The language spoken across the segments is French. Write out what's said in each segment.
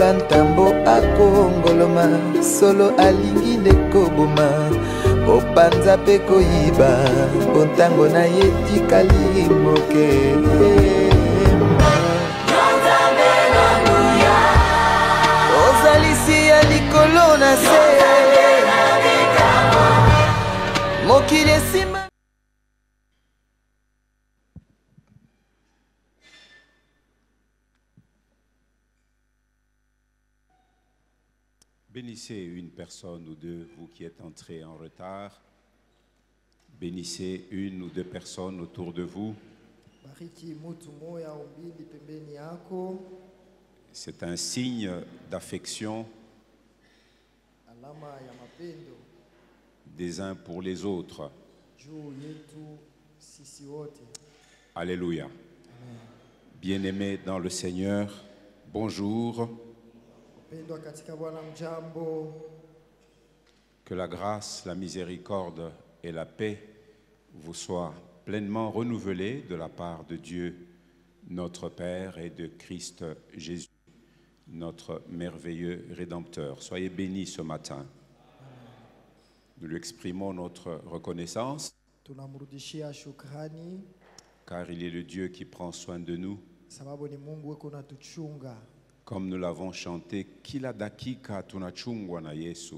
lokola ntambo akongoloma solo alingi nde koboma opanza mpe koyiba bontango na ye tikali moke ozalisi ya likolo na se mokili esima. Bénissez une personne ou deux, vous qui êtes entrés en retard. Bénissez une ou deux personnes autour de vous. C'est un signe d'affection des uns pour les autres. Alléluia. Bien-aimés dans le Seigneur, bonjour. Que la grâce, la miséricorde et la paix vous soient pleinement renouvelées de la part de Dieu, notre Père, et de Christ Jésus, notre merveilleux Rédempteur. Soyez bénis ce matin. Nous lui exprimons notre reconnaissance, car il est le Dieu qui prend soin de nous. Comme nous l'avons chanté, kila dakika tunachungwa na Yesu.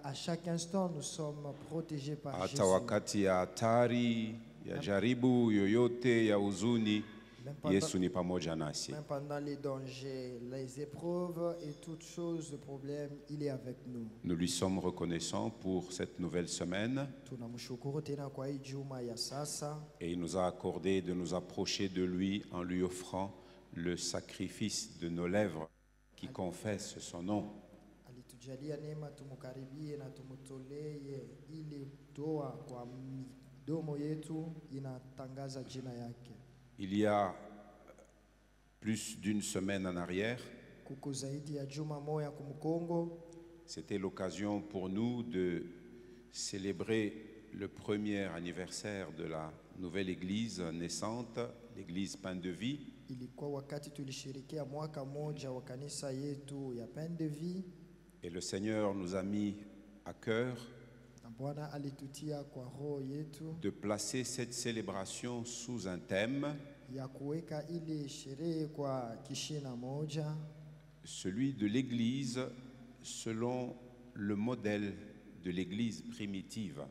À chaque instant, nous sommes protégés par Jésus. Hata wakati ya hatari, ya jaribu yoyote, ya huzuni, Yesu ni pamoja nasi. Même pendant les dangers, les épreuves et toutes choses de problème, il est avec nous. Nous lui sommes reconnaissants pour cette nouvelle semaine. Et il nous a accordé de nous approcher de lui en lui offrant le sacrifice de nos lèvres qui confesse son nom. Il y a plus d'une semaine en arrière, c'était l'occasion pour nous de célébrer le premier anniversaire de la nouvelle église naissante, l'église Pain de Vie. Et le Seigneur nous a mis à cœur de placer cette célébration sous un thème, celui de l'Église selon le modèle de l'Église primitive.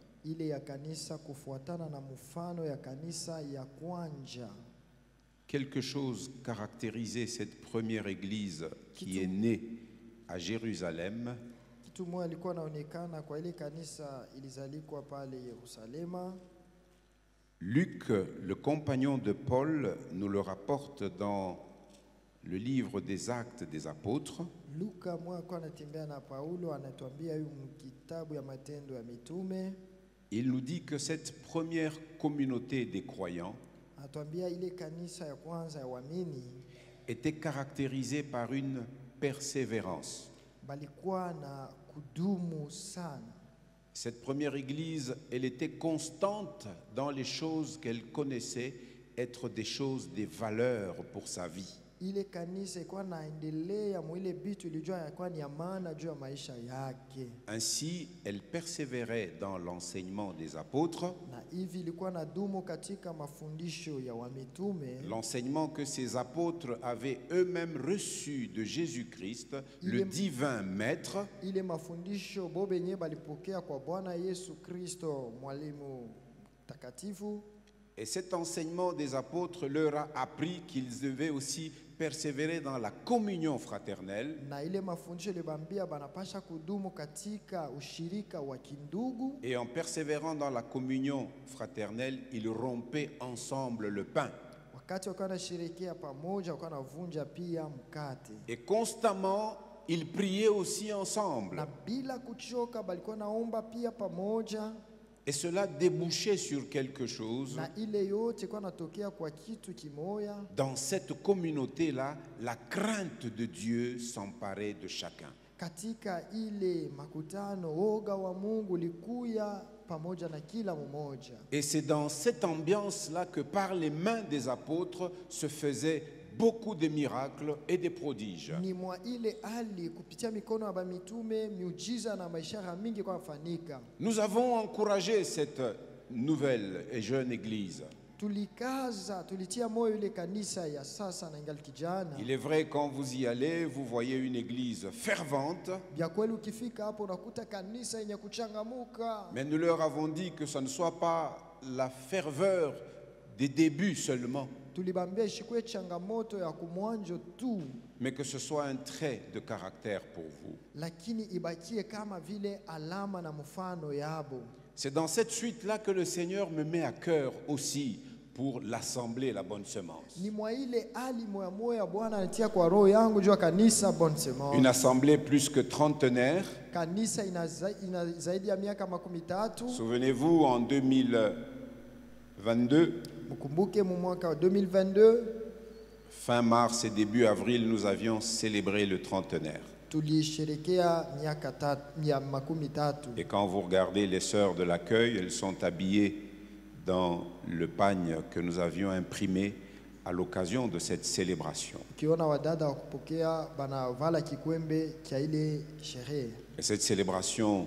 Quelque chose caractérisait cette première Église qui est née à Jérusalem. Luc, le compagnon de Paul, nous le rapporte dans le livre des Actes des Apôtres. Il nous dit que cette première communauté des croyants était caractérisée par une persévérance. Cette première église, elle était constante dans les choses qu'elle connaissait être des choses, des valeurs pour sa vie. Ainsi, elle persévérait dans l'enseignement des apôtres, l'enseignement que ces apôtres avaient eux-mêmes reçu de Jésus-Christ, le divin maître. Et cet enseignement des apôtres leur a appris qu'ils devaient aussi persévérer dans la communion fraternelle. Et en persévérant dans la communion fraternelle, ils rompaient ensemble le pain. Et constamment, ils priaient aussi ensemble. Et cela débouchait sur quelque chose. Dans cette communauté-là, la crainte de Dieu s'emparait de chacun. Et c'est dans cette ambiance-là que par les mains des apôtres se faisaient beaucoup de miracles et des prodiges. Ni mwa ile hali kupitia mikono ya mitume miujiza na maishara mingi kwa fanyika. Nous avons encouragé cette nouvelle et jeune église. Tulikaza, tulitia moyo ile kanisa ya sasa na ingali kijana. Il est vrai, quand vous y allez, vous voyez une église fervente. Bia kweli ukifika hapo unakuta kanisa yenye kuchangamuka. Mais nous leur avons dit que ce ne soit pas la ferveur des débuts seulement, Tulibambia ishikwe changamoto ya kumwanjo tu, mais que ce soit un trait de caractère pour vous. lakini ibakie kama vile alama na mfano yabo. C'est dans cette suite-là que le Seigneur me met à cœur aussi pour l'assemblée, la bonne semence. Ni mwa ile ali moya moya Bwana anatia kwa roho yangu juu ya kanisa Bonne Semence. Une assemblée plus que trentenaire. Kanisa ina zaidi ya miaka 13. Souvenez-vous, en 2022, Mkumbuke mu mwaka wa 2022 fin mars et début avril, nous avions célébré le trentenaire. tulisherekea miaka 13. Et quand vous regardez les sœurs de l'accueil, elles sont habillées dans le pagne que nous avions imprimé à l'occasion de cette célébration. Ukiona wadada wa kupokea banavala kikwembe cha ile sherehe. Et cette célébration,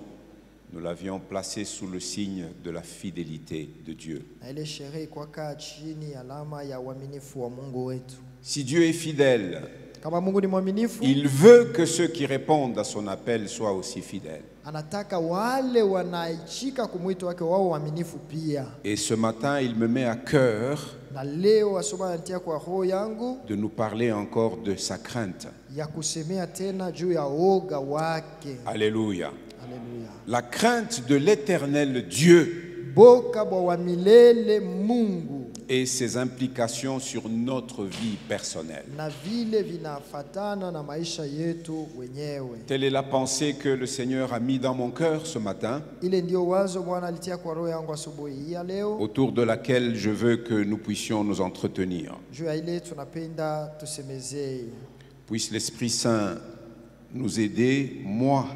nous l'avions placée sous le signe de la fidélité de Dieu. Na ile sherehe kwa kaa chini alama ya uaminifu wa Mungu wetu. Si Dieu est fidèle, Kama Mungu ni mwaminifu, il veut que ceux qui répondent à son appel soient aussi fidèles. anataka wale wanaichika kumwito wake wao waaminifu pia. Et ce matin, il me met à cœur Na leo asubuhi anatia kwa roho yangu de nous parler encore de sa crainte. ya kusemea tena juu ya oga wake. Alléluia. Haleluya. La crainte de l'éternel Dieu Boka bwa wa milele Mungu et ses implications sur notre vie personnelle. na vile vinafatana na maisha yetu wenyewe. Telle est la pensée que le Seigneur a mis dans mon cœur ce matin, Ile ndio wazo Bwana alitia kwa roho yangu asubuhi hii ya leo. autour de laquelle je veux que nous puissions nous entretenir. Juu ya ile tunapenda tusemezee. Puisse l'Esprit Saint nous aider, moi,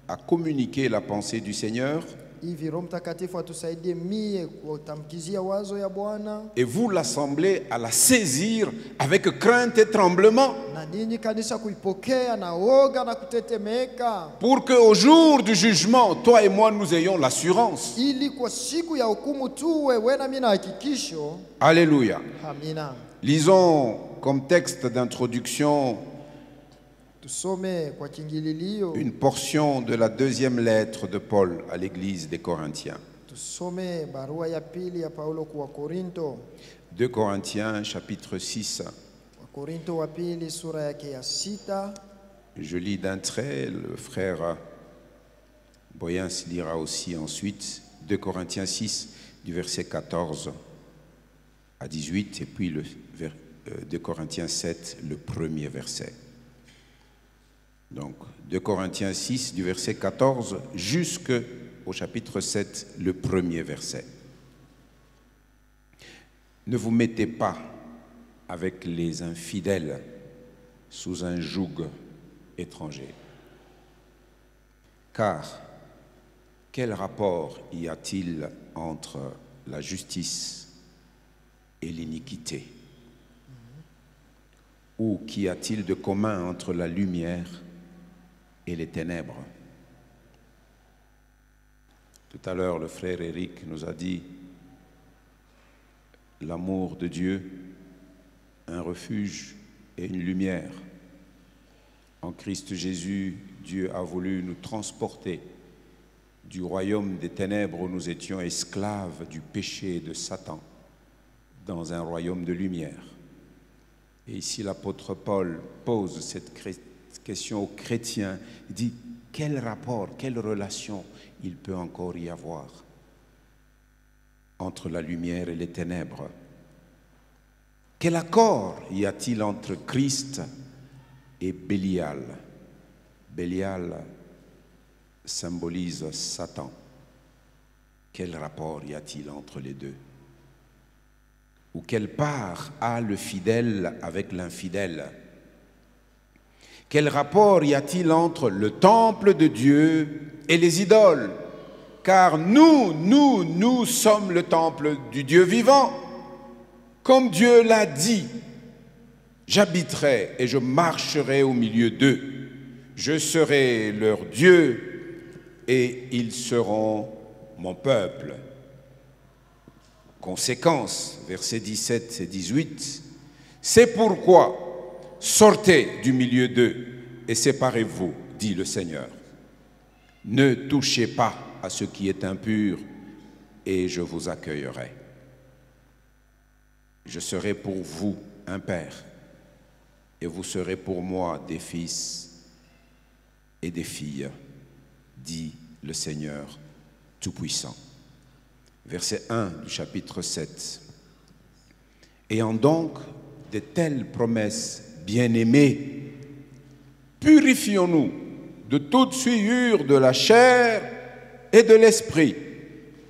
à communiquer la pensée du Seigneur, Hivi Roho Mtakatifu atusaidie mie kutamkizia wazo ya Bwana, et vous, l'Assemblée, à la saisir avec crainte et tremblement, na ninyi kanisa kuipokea na oga na kutetemeka, pour qu'au jour du jugement, toi et moi, nous ayons l'assurance. ili kwa siku ya hukumu tuwe wewe na mimi na hakikisho. Alléluia. Amina. Lisons comme texte d'introduction Tusome kwa kingililio, une portion de la deuxième lettre de Paul à l'église des Corinthiens. tusome barua ya pili ya Paulo kwa Korinto. 2 Corinthiens chapitre 6. Korinto wa pili sura yake ya 6. Je lis d'un trait, le frère Boyens lira aussi ensuite 2 Corinthiens 6 du verset 14 à 18 et puis 2 Corinthiens 7, le premier verset. Donc 2 Corinthiens 6 du verset 14 jusqu'au chapitre 7, le premier verset. Ne vous mettez pas avec les infidèles sous un joug étranger. Car quel rapport y a-t-il entre la justice et l'iniquité? Ou qu'y a-t-il de commun entre la lumière et les ténèbres? Tout à l'heure, le frère Éric nous a dit l'amour de Dieu, un refuge et une lumière. En Christ Jésus, Dieu a voulu nous transporter du royaume des ténèbres où nous étions esclaves du péché et de Satan dans un royaume de lumière. Et ici, l'apôtre Paul pose cette question aux chrétiens. Il dit, quel rapport, quelle relation il peut encore y avoir entre la lumière et les ténèbres? Quel accord y a-t-il entre Christ et Bélial? Bélial symbolise Satan. Quel rapport y a-t-il entre les deux? Ou quelle part a le fidèle avec l'infidèle? Quel rapport y a-t-il entre le temple de Dieu et les idoles? Car nous sommes le temple du Dieu vivant, comme Dieu l'a dit. J'habiterai et je marcherai au milieu d'eux. Je serai leur Dieu et ils seront mon peuple. Conséquence, versets 17 et 18. C'est pourquoi sortez du milieu d'eux et séparez-vous, dit le Seigneur. Ne touchez pas à ce qui est impur et je vous accueillerai. Je serai pour vous un père et vous serez pour moi des fils et des filles, dit le Seigneur Tout-Puissant. Verset 1 du chapitre 7. Ayant donc de telles promesses, bien-aimés, purifions-nous de toute souillure de la chair et de l'esprit,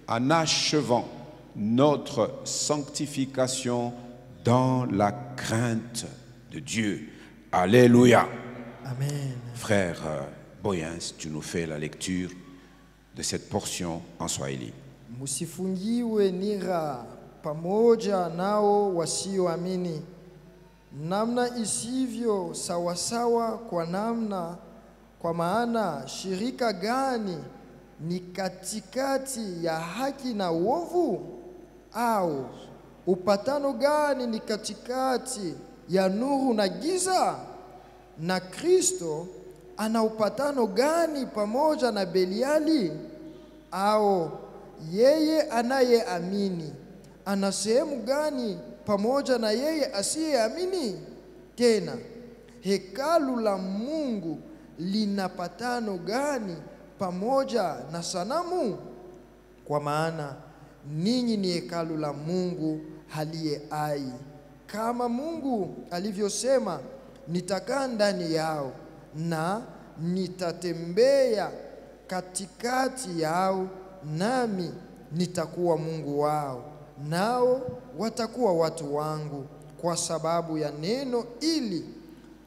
en achevant notre sanctification dans la crainte de Dieu. Alléluia. Amen. Frère Boyens, tu nous fais la lecture de cette portion en Swahili. Msifungiwe nira pamoja nao wasioamini, namna isivyo sawasawa kwa maana shirika gani ni katikati ya haki na uovu? Au upatano gani ni katikati ya nuru na giza? Na Kristo ana upatano gani pamoja na Beliali? Au yeye anayeamini ana sehemu gani pamoja na yeye asiyeamini? Tena hekalu la Mungu lina patano gani pamoja na sanamu? Kwa maana ninyi ni hekalu la Mungu aliye hai. Kama Mungu alivyosema, nitakaa ndani yao na nitatembea katikati yao, nami nitakuwa Mungu wao, nao watakuwa watu wangu. Kwa sababu ya neno ili,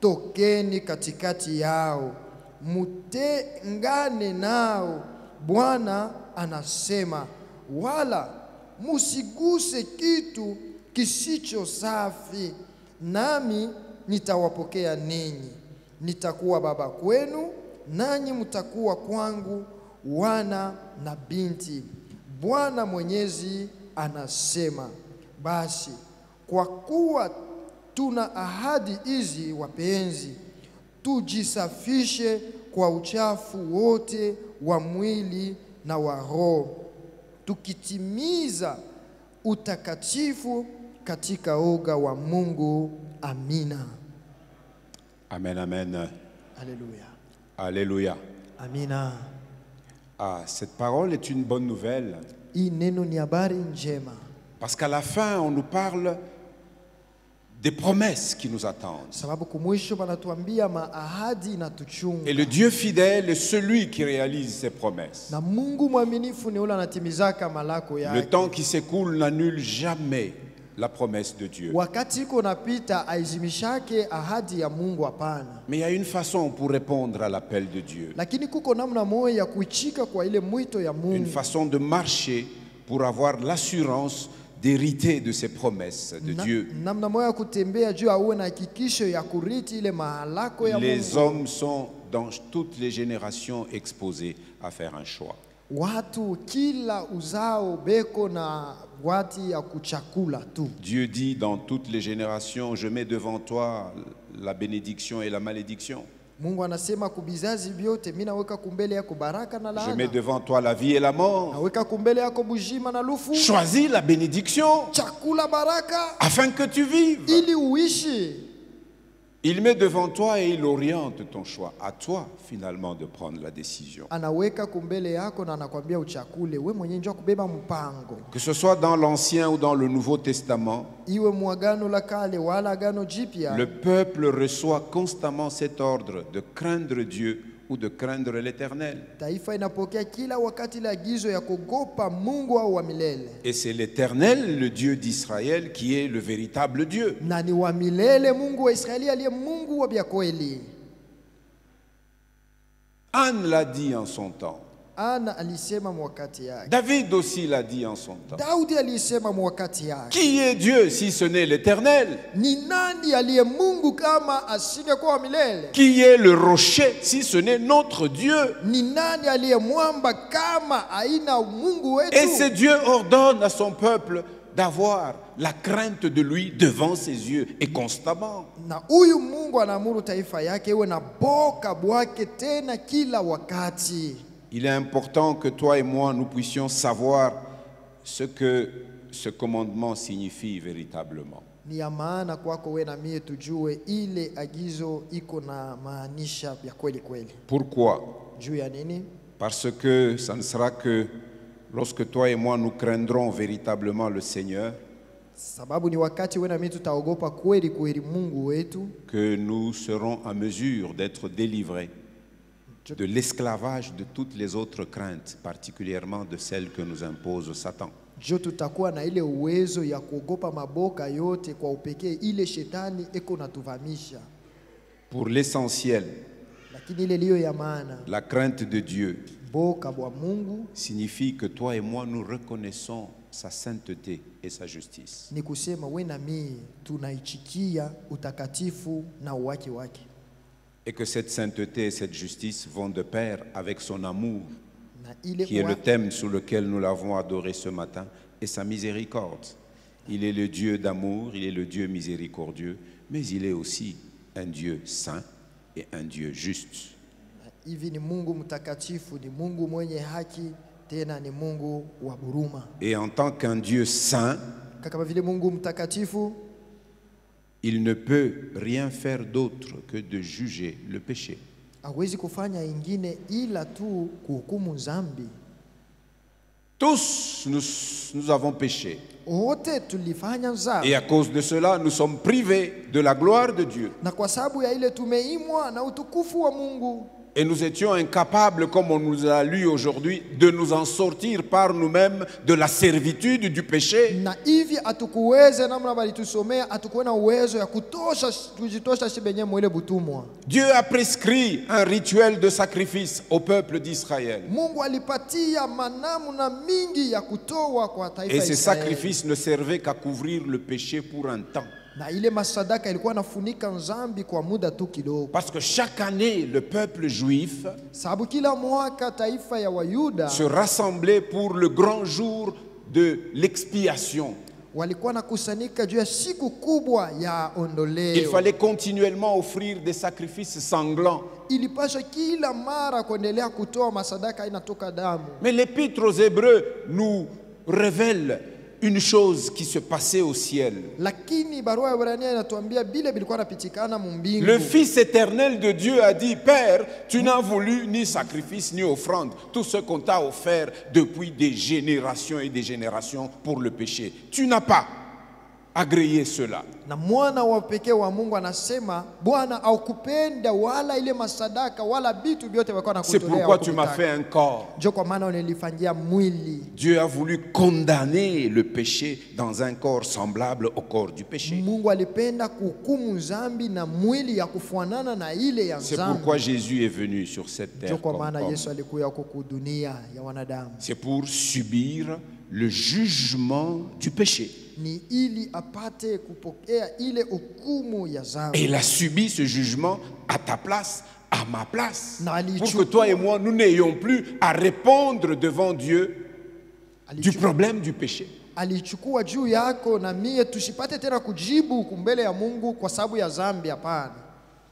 tokeni katikati yao, mutengane nao, Bwana anasema, wala musiguse kitu kisicho safi, nami nitawapokea ninyi. Nitakuwa baba kwenu, nanyi mtakuwa kwangu wana na binti. Bwana Mwenyezi anasema. Basi kwa kuwa tuna ahadi hizi, wapenzi, tujisafishe kwa uchafu wote wa mwili na wa roho, tukitimiza utakatifu katika uga wa Mungu. Amina. Amen, amen. Alléluia. Alléluia. Amina. Ah, cette parole est une bonne nouvelle. Hii neno ni habari njema. Parce qu'à la fin, on nous parle des promesses qui nous attendent. Sababu kumwisho banatuambia maahadi na tuchunga. Et le Dieu fidèle est celui qui réalise ses promesses. Na Mungu mwaminifu ni ule anatimizaka malako yake. Le temps qui s'écoule n'annule jamais la promesse de Dieu. Wakati iko napita aizimishake ahadi ya Mungu, hapana. Mais il y a une façon pour répondre à l'appel de Dieu. Lakini kuko namna moja ya kuichika kwa ile mwito ya Mungu. Une façon de marcher pour avoir l'assurance d'hériter de ces promesses de Dieu. Namna moja ya kutembea juu auwe na hakikisho ya kuriti ile mahalako ya Mungu. Les hommes sont dans toutes les générations exposés à faire un choix. Watu kila uzao beko na wati ya kuchakula tu. Dieu dit dans toutes les générations, je mets devant toi la bénédiction et la malédiction. Mungu anasema kubizazi vyote mimi naweka kumbele yako baraka na laana. Je mets devant toi la vie et la mort. Naweka kumbele yako bujima na lufu. Choisis la bénédiction Chakula baraka afin que tu vives. ili uishi. Il met devant toi et il oriente ton choix. À toi finalement de prendre la décision. Anaweka kumbele yako na anakuambia uchakule, wewe mwenyewe njoo kubeba mpango. Que ce soit dans l'Ancien ou dans le Nouveau Testament, Iwe muagano la kale wala agano jipya. le peuple reçoit constamment cet ordre de craindre Dieu ou de craindre l'Éternel. Taifa inapokea kila wakati la agizo ya kugopa Mungu au wa milele. Et c'est l'Éternel, le Dieu d'Israël, qui est le véritable Dieu. Na ni wa milele Mungu wa Israeli aliye Mungu wa bya kweli. Anne l'a dit en son temps. Ana alisema mwakati yake. David aussi l'a dit en son temps. Daudi alisema mwakati yake. Qui est Dieu si ce n'est l'Éternel? Ni nani aliye Mungu kama asingekuwa milele? Qui est le rocher si ce n'est notre Dieu? Ni nani aliye mwamba kama aina Mungu wetu? Et ce Dieu ordonne à son peuple d'avoir la crainte de lui devant ses yeux et constamment. Na huyu Mungu anaamuru taifa yake iwe na boka bwake tena kila wakati. Il est important que toi et moi nous puissions savoir ce que ce commandement signifie véritablement. Ni ya maana kwako wewe na mie tujue ile agizo iko na maanisha ya kweli kweli. Pourquoi? Juu ya nini? Parce que ça ne sera que lorsque toi et moi nous craindrons véritablement le Seigneur Sababu ni wakati wewe na mie tutaogopa kweli kweli Mungu wetu que nous serons en mesure d'être délivrés de l'esclavage de toutes les autres craintes, particulièrement de celles que nous impose Satan. jo tutakuwa na ile uwezo ya kuogopa maboka yote kwa upekee ile shetani eko natuvamisha. Pour l'essentiel, Lakini ile liyo ya maana la crainte de Dieu boka bwa Mungu signifie que toi et moi nous reconnaissons sa sainteté et sa justice. ni kusema wewe na mie tunaichikia utakatifu na uwaki wake. Et que cette sainteté et cette justice vont de pair avec son amour, Na ile qui est le uwaki- thème sous lequel nous l'avons adoré ce matin, et sa miséricorde. Il est le Dieu d'amour, il est le Dieu miséricordieux, mais il est aussi un Dieu saint et un Dieu juste. hivi ni Mungu mtakatifu, ni Mungu mwenye haki, tena ni Mungu wa huruma. Et en tant qu'un Dieu saint, Kama vile Mungu mtakatifu, il ne peut rien faire d'autre que de juger le péché. hawezi kufanya ingine ila tu kuhukumu dhambi. Tous nous avons péché. Wote tulifanya dhambi. Et à cause de cela, nous sommes privés de la gloire de Dieu. Na kwa sababu ya ile tumeimwa na utukufu wa Mungu. Et nous étions incapables, comme on nous a lu aujourd'hui, de nous en sortir par nous-mêmes de la servitude du péché. Na hivi atukuweze namna balitusomea atukuwe na uwezo ya kujitosha shibenye mwele butumwa. Dieu a prescrit un rituel de sacrifice au peuple d'Israël. Mungu alipatia manamna mingi ya kutoa kwa taifa Et la ces Israeli. sacrifices ne servaient qu'à couvrir le péché pour un temps. Na ile masadaka ilikuwa nafunika dhambi kwa muda tu kidogo. Parce que chaque année, le peuple juif Sababu kila mwaka taifa ya Wayuda se rassemblait pour le grand jour de l'expiation. walikuwa nakusanyika juu ya siku kubwa ya ondoleo. Il fallait continuellement offrir des sacrifices sanglants. Ilipasha kila mara kuendelea kutoa masadaka inatoka damu. Mais l'épître aux Hébreux nous révèle une chose qui se passait au ciel. Lakini barua ya Ibrania inatuambia bile bilikuwa napitikana mumbingu. Le Fils éternel de Dieu a dit, Père, tu n'as voulu ni sacrifice ni offrande, tout ce qu'on t'a offert depuis des générations et des générations pour le péché. Tu n'as pas agréé cela. Na mwana wa pekee wa Mungu anasema Bwana aukupenda wala ile masadaka wala vitu vyote walikuwa C'est nakutolea. pourquoi tu m'as fait un corps. Ndio kwa maana unilifanyia mwili. Dieu a voulu condamner le péché dans un corps semblable au corps du péché. Mungu alipenda kuhukumu dhambi na mwili ya kufanana na ile ya C'est dhambi. pourquoi Jésus est venu sur cette Ndio terre kwa comme maana homme. Yesu alikuja huko dunia ya wanadamu. C'est pour subir le jugement du péché. Ni ili apate kupokea ile hukumu ya Et dhambi. il a subi ce jugement à ta place, à ma place. Na Pour que alichukua- toi et moi, nous n'ayons plus à répondre devant Dieu du alichukua- problème du péché. alichukua juu yako na mie tusipate tena kujibu kumbele ya Mungu kwa sababu ya dhambi, hapana.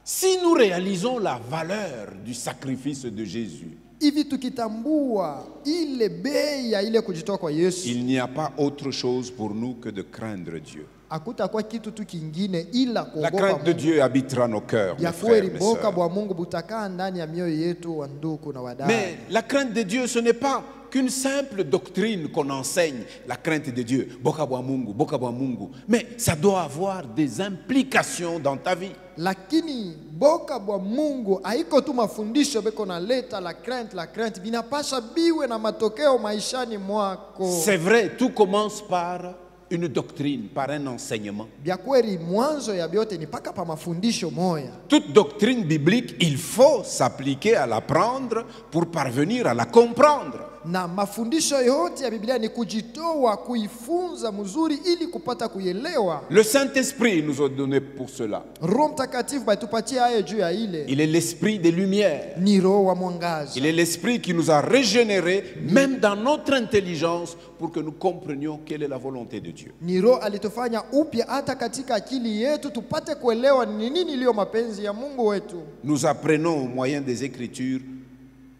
Si nous réalisons la valeur du sacrifice de Jésus, Hivi tukitambua ile bei ya ile kujitoa kwa Yesu, il n'y a pas autre chose pour nous que de craindre Dieu. hakutakuwa kitu tu kingine ila La kuogopa crainte de Mungu. Dieu habitera nos cœurs, mes Ya frères, kweli mes boka sœurs. bwa Mungu butakaa ndani ya mioyo yetu wa ndugu na wadada. Mais la crainte de Dieu, ce n'est pas qu'une simple doctrine qu'on enseigne, la crainte de Dieu. Boka bwa Mungu, boka bwa Mungu. Mais ça doit avoir des implications dans ta vie. Lakini boka bwa Mungu haiko tu mafundisho beko naleta la crainte binapasha biwe na matokeo maishani mwako. C'est vrai, tout commence par une doctrine, par un enseignement. Bya kweli mwanzo ya byote ni paka pa mafundisho moya. Toute doctrine biblique, il faut s'appliquer à l'apprendre pour parvenir à la comprendre. Na mafundisho yote ya Biblia ni kujitoa kuifunza mzuri ili kupata kuielewa. Le Saint-Esprit nous a donné pour cela. Roho Mtakatifu batupatia haya juu ya ile. Il est l'esprit des lumières. Ni roho wa mwangaza. Il est l'esprit qui nous a régénérés, même dans notre intelligence, pour que nous comprenions quelle est la volonté de Dieu. Ni roho alitufanya upya hata katika akili yetu tupate kuelewa ni nini iliyo mapenzi ya Mungu wetu. Nous apprenons au moyen des Écritures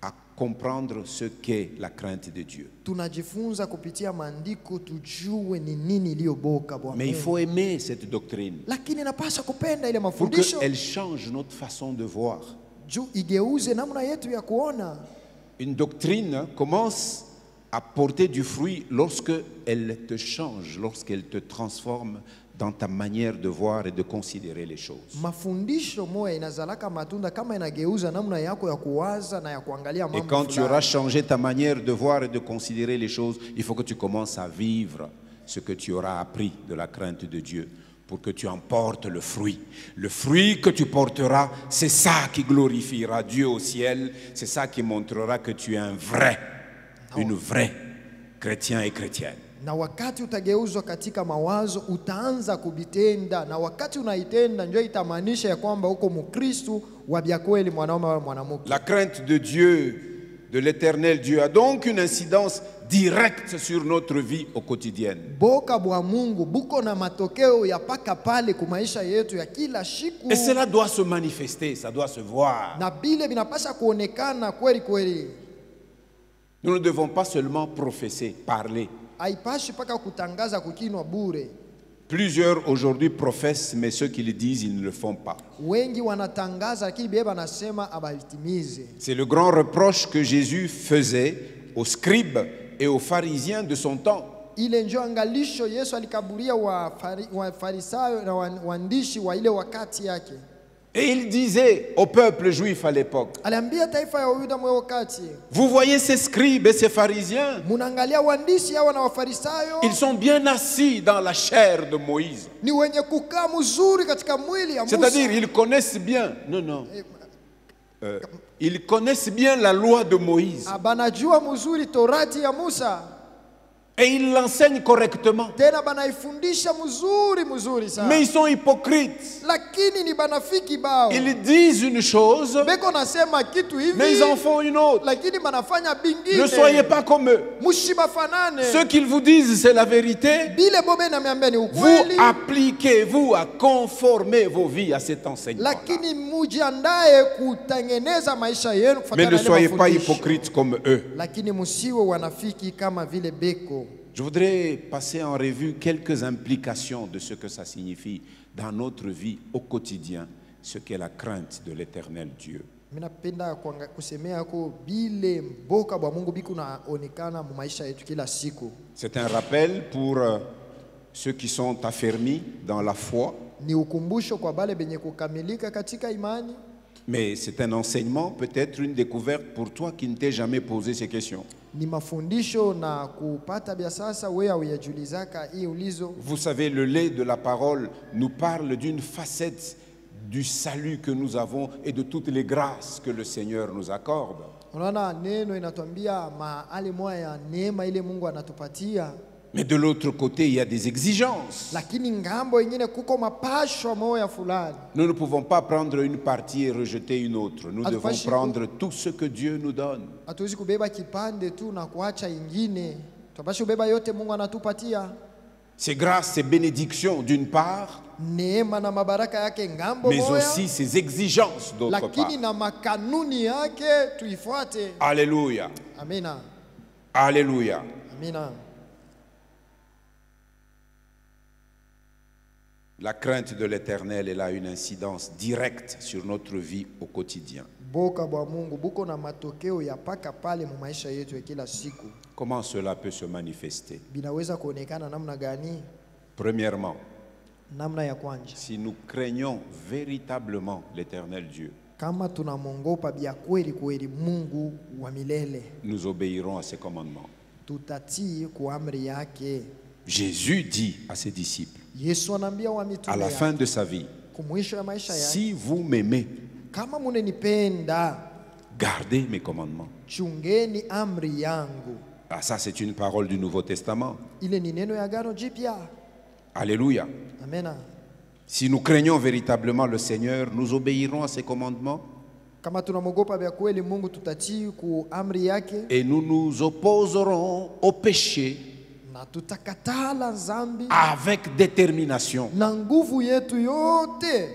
à comprendre ce qu'est la crainte de Dieu. Tunajifunza kupitia maandiko tujue ni nini iliyo boka Bwana. Mais il faut aimer cette doctrine Lakini napaswa kupenda ile pour mafundisho qu'elle change notre façon de voir. juu igeuze namna yetu ya kuona. Une doctrine commence à porter du fruit lorsque elle te change, lorsqu'elle te transforme dans ta manière de voir et de considérer les choses. Mafundisho moya inazalaka matunda kama inageuza namna yako ya kuwaza na ya kuangalia mambo. Et quand tu auras changé ta manière de voir et de considérer les choses, il faut que tu commences à vivre ce que tu auras appris de la crainte de Dieu pour que tu en portes le fruit. Le fruit que tu porteras, c'est ça qui glorifiera Dieu au ciel, c'est ça qui montrera que tu es un vrai, une vraie chrétien et chrétienne. Na wakati utageuzwa katika mawazo utaanza kubitenda, na wakati unaitenda ndio itamaanisha ya kwamba uko Mkristo wa bya kweli, mwanaume au mwanamke. La crainte de Dieu, de l'Éternel Dieu, a donc une incidence directe sur notre vie au quotidien. Boka bwa Mungu buko na matokeo ya paka pale ku maisha yetu ya kila siku. Et cela doit se manifester, ça doit se voir. Na bile binapasha kuonekana kweli kweli. Nous ne devons pas seulement professer, parler. Haipashi paka kutangaza kukinwa bure. Plusieurs aujourd'hui professent, mais ceux qui le disent, ils ne le font pas. Wengi wanatangaza lakini beba nasema abalitimize. C'est le grand reproche que Jésus faisait aux scribes et aux pharisiens de son temps. Ile ndio angalisho Yesu alikaburia wa Farisayo na waandishi wa ile wakati yake. Et il disait au peuple juif à l'époque, Aliambia taifa ya Yuda mwe wakati, vous voyez ces scribes et ces pharisiens, munaangalia waandishi hawa na Wafarisayo, ils sont bien assis dans la chair de Moïse. ni wenye kukaa mzuri katika mwili ya Musa. C'est-à-dire, ils connaissent bien, ils connaissent bien la loi de Moïse. Banajua mzuri Torati ya Musa. Et ils l'enseignent correctement. Tena banaifundisha mzuri sana. Mais ils sont hypocrites. Lakini ni banafiki bao. Ils disent une chose, Beko nasema kitu hivi, mais ils en font une autre. lakini banafanya bingine. Ne soyez pas comme eux. Mushibafanane. Ce qu'ils vous disent, c'est la vérité. Bile bobe na miambia ni Vous ukweli. appliquez-vous à conformer vos vies à cet enseignement. Lakini mujiandae kutengeneza maisha yenu Mais kufuatana ne na soyez pas mafundisho. hypocrites comme eux. Lakini musiwe wanafiki kama vile beko. Je voudrais passer en revue quelques implications de ce que ça signifie dans notre vie au quotidien, ce qu'est la crainte de l'Éternel Dieu. Minapenda kusemea ko bile mboka bwa Mungu biku naonekana mu maisha yetu kila siku. C'est un rappel pour ceux qui sont affermis dans la foi, Ni ukumbusho kwa bale benye kukamilika katika imani. mais c'est un enseignement, peut-être une découverte pour toi qui ne t'es jamais posé ces questions. Ni mafundisho na kupata bia sasa wewe uyajulizaka hii ulizo. Vous savez, le lait de la parole nous parle d'une facette du salut que nous avons et de toutes les grâces que le Seigneur nous accorde. Unaona neno inatuambia mahali moja ya neema ile Mungu anatupatia. Mais de l'autre côté, il y a des exigences. Lakini ngambo ingine kuko mapasho moya fulani. Nous ne pouvons pas prendre une partie et rejeter une autre. Nous devons Hatupashi prendre tout ce que Dieu nous donne. Hatuwezi kubeba kipande tu na kuacha ingine. Tupashi kubeba yote Mungu anatupatia. Ces grâces, ces bénédictions d'une part, Neema na mabaraka yake ngambo mais moya. aussi ces exigences d'autre part. Lakini na makanuni yake tuifuate. Alléluia. Amina. Alléluia. Amina. La crainte de l'Éternel, elle a une incidence directe sur notre vie au quotidien. Boka bwa Mungu buko na matokeo ya paka pale mu maisha yetu ya kila siku. Comment cela peut se manifester? Binaweza kuonekana namna gani? Premièrement, Namna ya kwanza, si nous craignons véritablement l'Éternel Dieu, kama tunamongopa bia kweli kweli Mungu wa milele, nous obéirons à ses commandements. tutatii kwa amri yake. Jésus dit à ses disciples, Yesu anaambia wa mitume à la fin de sa vie, kumwisho ya maisha yake, si vous m'aimez, kama munenipenda gardez mes commandements. chungeni amri yangu. Ah, ça c'est une parole du Nouveau Testament. Ile ni neno ya Agano Jipya. Alléluia. Amena. Si nous craignons véritablement le Seigneur, nous obéirons à ses commandements Kama tunamogopa vya kweli Mungu, tutatii ku amri yake et nous nous opposerons au péché na tutakatala dhambi avec détermination. na nguvu yetu yote.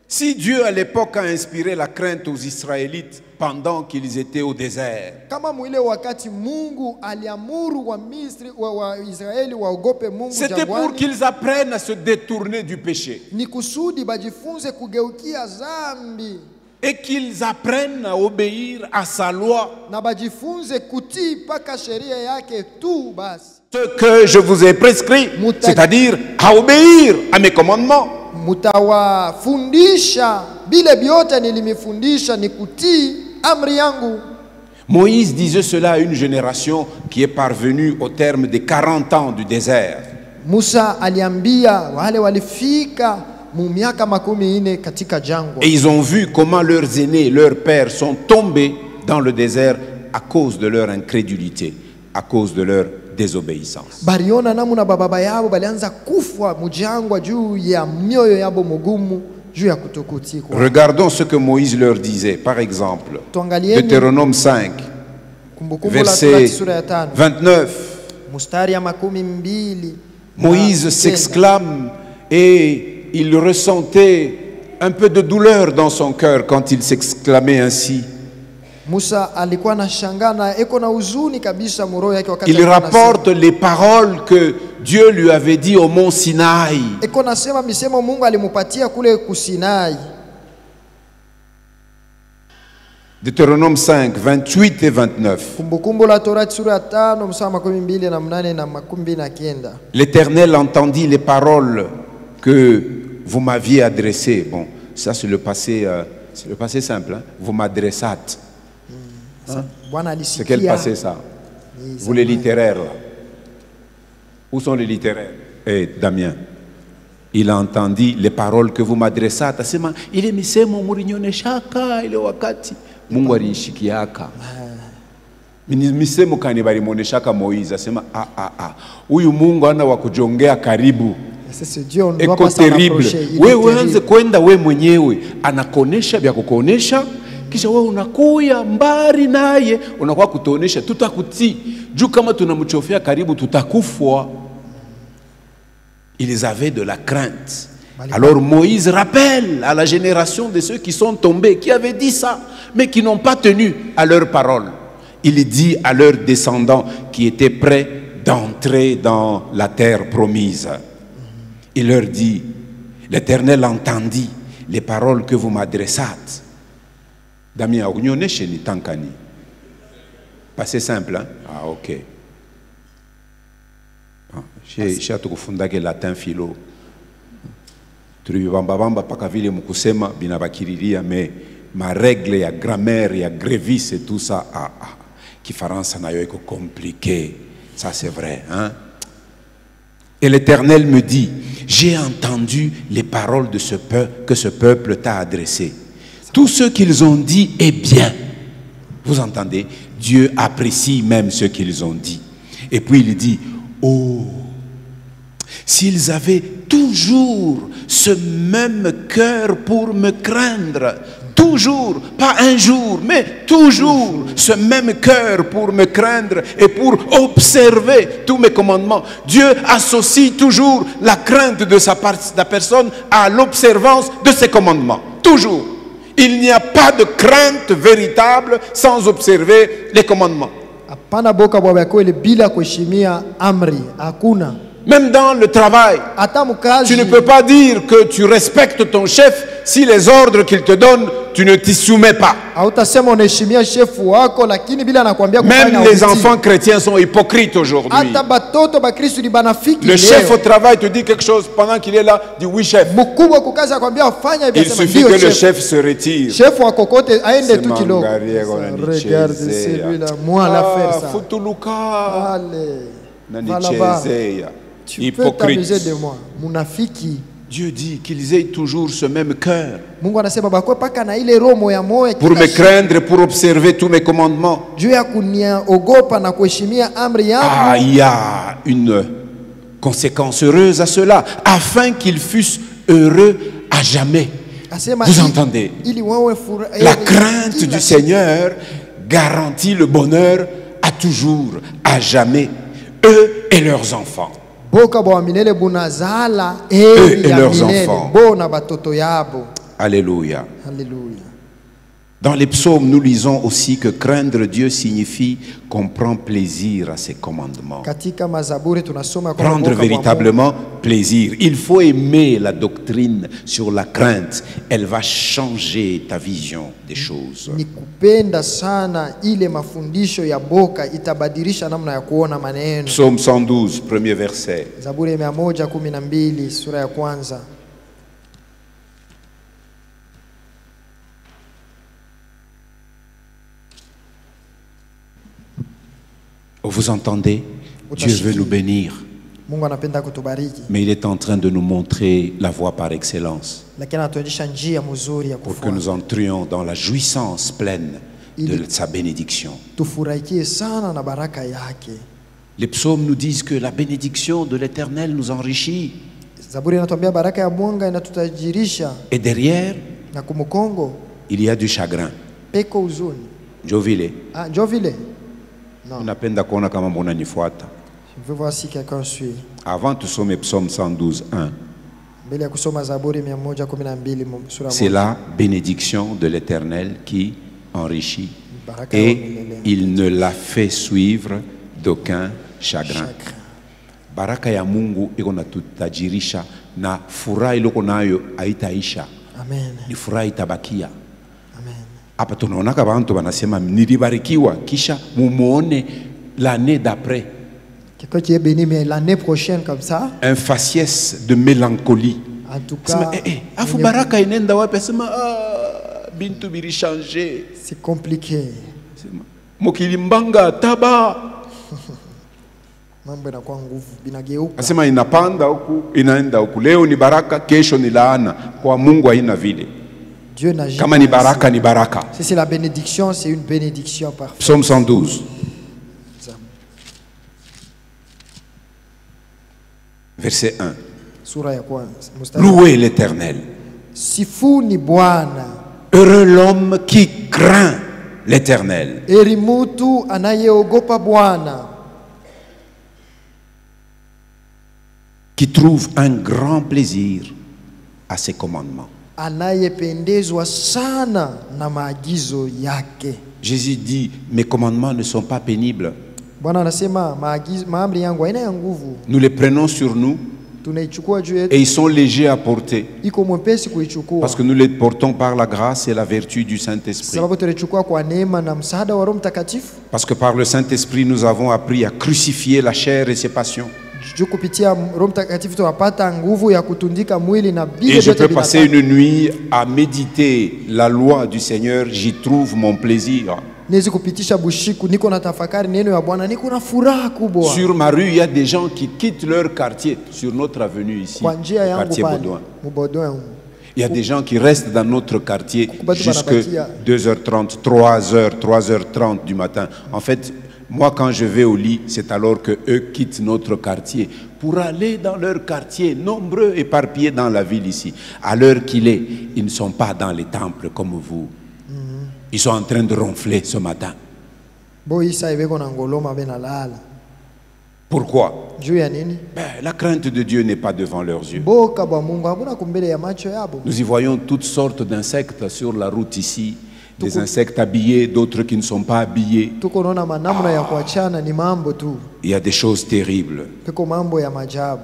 Si Dieu à l'époque a inspiré la crainte aux Israélites pendant qu'ils étaient au désert, Kama mwile wakati Mungu aliamuru wa Misri wa Israeli waogope Mungu c'était pour jangwani, qu'ils apprennent à se détourner du péché ni kusudi bajifunze kugeukia dhambi et qu'ils apprennent à obéir à sa loi. na bajifunze kutii paka sheria yake tu basi. Ce que je vous ai prescrit, c'est-à-dire à obéir à mes commandements. Mutawafundisha bile byote nilimifundisha ni kutii amri yangu. Moïse disait cela à une génération qui est parvenue au terme des 40 ans du désert. Musa aliambia wale walifika mu miaka 40 katika jangwa. Et ils ont vu comment leurs aînés, leurs pères sont tombés dans le désert à cause de leur incrédulité, à cause de leur désobéissance. Baliona namuna baba yabo balianza kufa mujangwa juu ya mioyo yabo mugumu juu ya kutokutii kwa. Regardons ce que Moïse leur disait, par exemple. Tuangalieni Deutéronome 5, Kumbukumbu la Torati verset sura ya 5 29. mstari ya 12. Moïse s'exclame et il ressentait un peu de douleur dans son cœur quand il s'exclamait ainsi. Musa alikuwa anashangaa na eko na huzuni kabisa mroho yake wakati Il rapporte les paroles que Dieu lui avait dit au mont Sinaï. eko nasema misemo Mungu alimupatia kule kusinai. Deutéronome 5, 28 et 29. Kumbukumbu la Torati sura ya 5 mstari 28 na 8 na 29. L'Éternel entendit les paroles que vous m'aviez adressées. Bon, ça c'est le passé simple. Hein? Vous m'adressâtes. Hein? C'est quel passé ça? Vous les littéraires là. Où sont les littéraires? Eh, Damien, il a entendu les paroles que vous m'adressâtes. Asema, il est misemo murinyone shaka ile wakati Mungu alishikiaka. Misemo kani balimoneshaka Moïse. Asema, huyu Mungu ana wa kujongea karibu. Eko terrible. Wewe anze kwenda we mwenyewe anakonesha vya kukonesha kisha wewe unakuya mbari naye unakuwa kutonesha tutakutii juu kama tunamchofia karibu tutakufwa. Ils avaient de la crainte. Alors Moïse rappelle à la génération de ceux qui sont tombés, qui avaient dit ça, mais qui n'ont pas tenu à leurs paroles. Il dit à leurs descendants qui étaient prêts d'entrer dans la terre promise. Il leur dit, l'Éternel entendit les paroles que vous m'adressâtes. Damien, unione cheni tankani. Passé simple, hein? Ah, ok. J'ai atukufundake latin philo. Tulibambabamba paka vile mkusema binabakiriria mais ma règle ya grammaire ya grévis et tout ça kifaransa nayo iko compliqué. Ça c'est vrai, hein? Et l'Éternel me dit, j'ai entendu les paroles de ce peuple que ce peuple t'a adressé. Tout ce qu'ils ont dit est bien. Vous entendez? Dieu apprécie même ce qu'ils ont dit. Et puis il dit, oh, s'ils avaient toujours ce même cœur pour me craindre, toujours, pas un jour, mais toujours ce même cœur pour me craindre et pour observer tous mes commandements. Dieu associe toujours la crainte de la personne à l'observance de ses commandements. Toujours. Il n'y a pas de crainte véritable sans observer les commandements. Même dans le travail, tu ne peux pas dire que tu respectes ton chef si les ordres qu'il te donne, tu ne t'y soumets pas. Même les enfants chrétiens sont hypocrites aujourd'hui. Le chef au travail te dit quelque chose pendant qu'il est là, dit oui chef. Il suffit que le chef se retire. Tu peux t'amuser de hypocrites. moi. Munafiki. Dieu dit qu'ils aient toujours ce même cœur Mungu anasema bakwe paka na ile roho moya moya pour me craindre, pour observer tous mes commandements. juu ya kuniogopa na kuheshimia amri yangu. Ah, il y a une conséquence heureuse à cela, afin qu'ils fussent heureux à jamais. Asema Vous entendez? ili wawe furaha. La crainte du Seigneur garantit le bonheur à toujours, à jamais, eux et leurs enfants. Boka bwa milele bunazala Eux et ya leurs milele enfants. bo na batoto yabo. Alléluia. Haleluya. Dans les psaumes, nous lisons aussi que craindre Dieu signifie qu'on prend plaisir à ses commandements. Katika mazaburi tunasoma kwamba Prendre boka bwa véritablement plaisir. Il faut aimer la doctrine sur la crainte. Elle va changer ta vision des choses. ni kupenda sana ile mafundisho ya boka itabadilisha namna ya kuona maneno. Psaume 112, premier verset. Zaburi ya 112 sura ya kwanza. Vous entendez? Dieu veut nous bénir, Mungu anapenda kutubariki, mais il est en train de nous montrer la voie par excellence lakini anatuonyesha njia mzuri ya pour que kufuata. nous entrions dans la jouissance pleine de sa bénédiction. Tufurahikie sana na baraka yake. Les psaumes nous disent que la bénédiction de l'Éternel nous enrichit. Zaburi inatuambia baraka ya Mungu inatutajirisha, Et derrière, na kumkongo il y a du chagrin. peko uzuni. Jovile, Ah, njoo vile. Non, unapenda kuona kama mbona nifuata. je veux voir si quelqu'un suit. Avant tusome psaume 112, 1. Mbele ya kusoma Zaburi 112 sura C'est moja. la bénédiction de l'Éternel qui enrichit. Baraka ya Et milele. il ne la fait suivre d'aucun chagrin. Chakra. Baraka ya Mungu iko natutajirisha na furaha iloko nayo haitaisha. Amen. Ni furaha itabakia. Amen. Hapa tunaonaka bantu wanasema nilibarikiwa, kisha mumuone l'année d'après Quelqu'un qui est béni, mais l'année prochaine comme ça, un faciès de mélancolie. en tout Sema, cas, afu baraka inenda wapi? Sema bintu bilishange. c'est compliqué. Mokilimbanga taba. Mambo yanakuwa nguvu, binageuka. Asema inapanda huku, inaenda huku. Leo ni baraka, kesho ni laana. Kwa Mungu haina vile. Dieu n'agit Kama pas ni ainsi. baraka ni baraka. Si c'est la bénédiction, c'est une bénédiction parfaite. Psaume 112, verset 1. Sura ya kwanza. Mstari. Louez l'Éternel. Sifuni Bwana. Heureux l'homme qui craint l'Éternel. Heri mtu anayeogopa Bwana, Qui trouve un grand plaisir à ses commandements. anayependezwa sana na maagizo yake. Jésus dit, mes commandements ne sont pas pénibles. Bwana anasema maamri yangu haina ya nguvu, Nous les prenons sur nous tunaichukua juu et yetu, ils sont légers à porter. iko mwepesi kuichukua, Parce que nous les portons par la grâce et la vertu du Saint-Esprit. sababu tunaichukua kwa neema na msaada wa Roho Mtakatifu. Parce que par le Saint-Esprit, nous avons appris à crucifier la chair et ses passions. Juu kupitia Roho Mtakatifu tunapata nguvu ya kutundika mwili na Et vile je vyote peux passer vinataka. une nuit à méditer la loi du Seigneur, j'y trouve mon plaisir. Niwezi kupitisha bushiku, niko na tafakari neno ya Bwana, niko na furaha kubwa. Sur ma rue, il y a des gens qui quittent leur quartier, sur notre avenue ici, Kwa njia yangu quartier pale Baudouin. Mubodouin. Il y a des gens qui restent dans notre quartier Batu jusque banabakia. 2h30, 3h, 3h30 du matin. En fait, moi, quand je vais au lit, c'est alors que eux quittent notre quartier pour aller dans leur quartier, nombreux éparpillés dans la ville ici. À l'heure qu'il est, ils ne sont pas dans les temples comme vous. Ils sont en train de ronfler ce matin. Boisa ibeko na ngoloma benalala. Pourquoi? Juu ya nini? Ben, la crainte de Dieu n'est pas devant leurs yeux. Boka bwa Mungu hakuna kumbele ya macho yabo. Nous y voyons toutes sortes d'insectes sur la route ici. Des insectes habillés, d'autres qui ne sont pas habillés. Tuko naona manamna ya kuachana ni mambo tu. Il y a des choses terribles. Peko mambo ya majabu.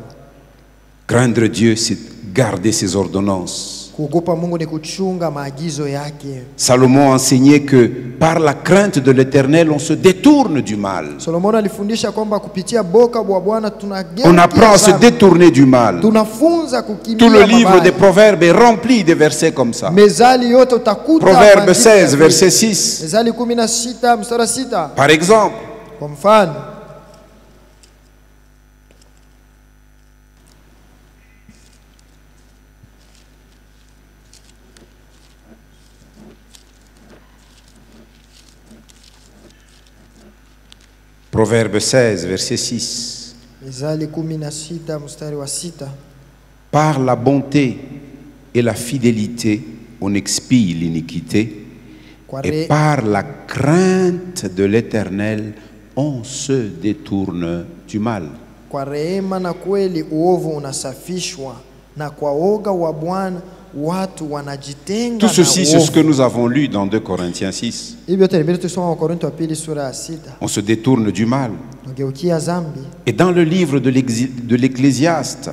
Craindre Dieu, c'est garder ses ordonnances. Kuogopa Mungu ni kuchunga maagizo yake. Salomon enseignait que par la crainte de l'Éternel, on se détourne du mal. Solomon alifundisha kwamba kupitia boka bwa Bwana tunageukia On apprend à se dhambi. détourner du mal. Tunafunza kukimbia Tout le livre mabaya. des Proverbes est rempli de versets comme ça. Mezali yote utakuta Proverbe maandiko 16, ya vile. verset 6. Mezali 16 mstari 6. Par exemple, Kwa mfano, Proverbe 16, verset 6. Mithali 16 mstari wa 6. Par la bonté et la fidélité, on expie l'iniquité. Et par la crainte de l'Éternel, on se détourne du mal. Kwa rehema na kweli uovu unasafishwa, na kwa woga wa Bwana watu wanajitenga. Tout ceci, c'est ce que nous avons lu dans 2 Corinthiens 6. On se détourne du mal. Et dans le livre de l'Ecclésiaste,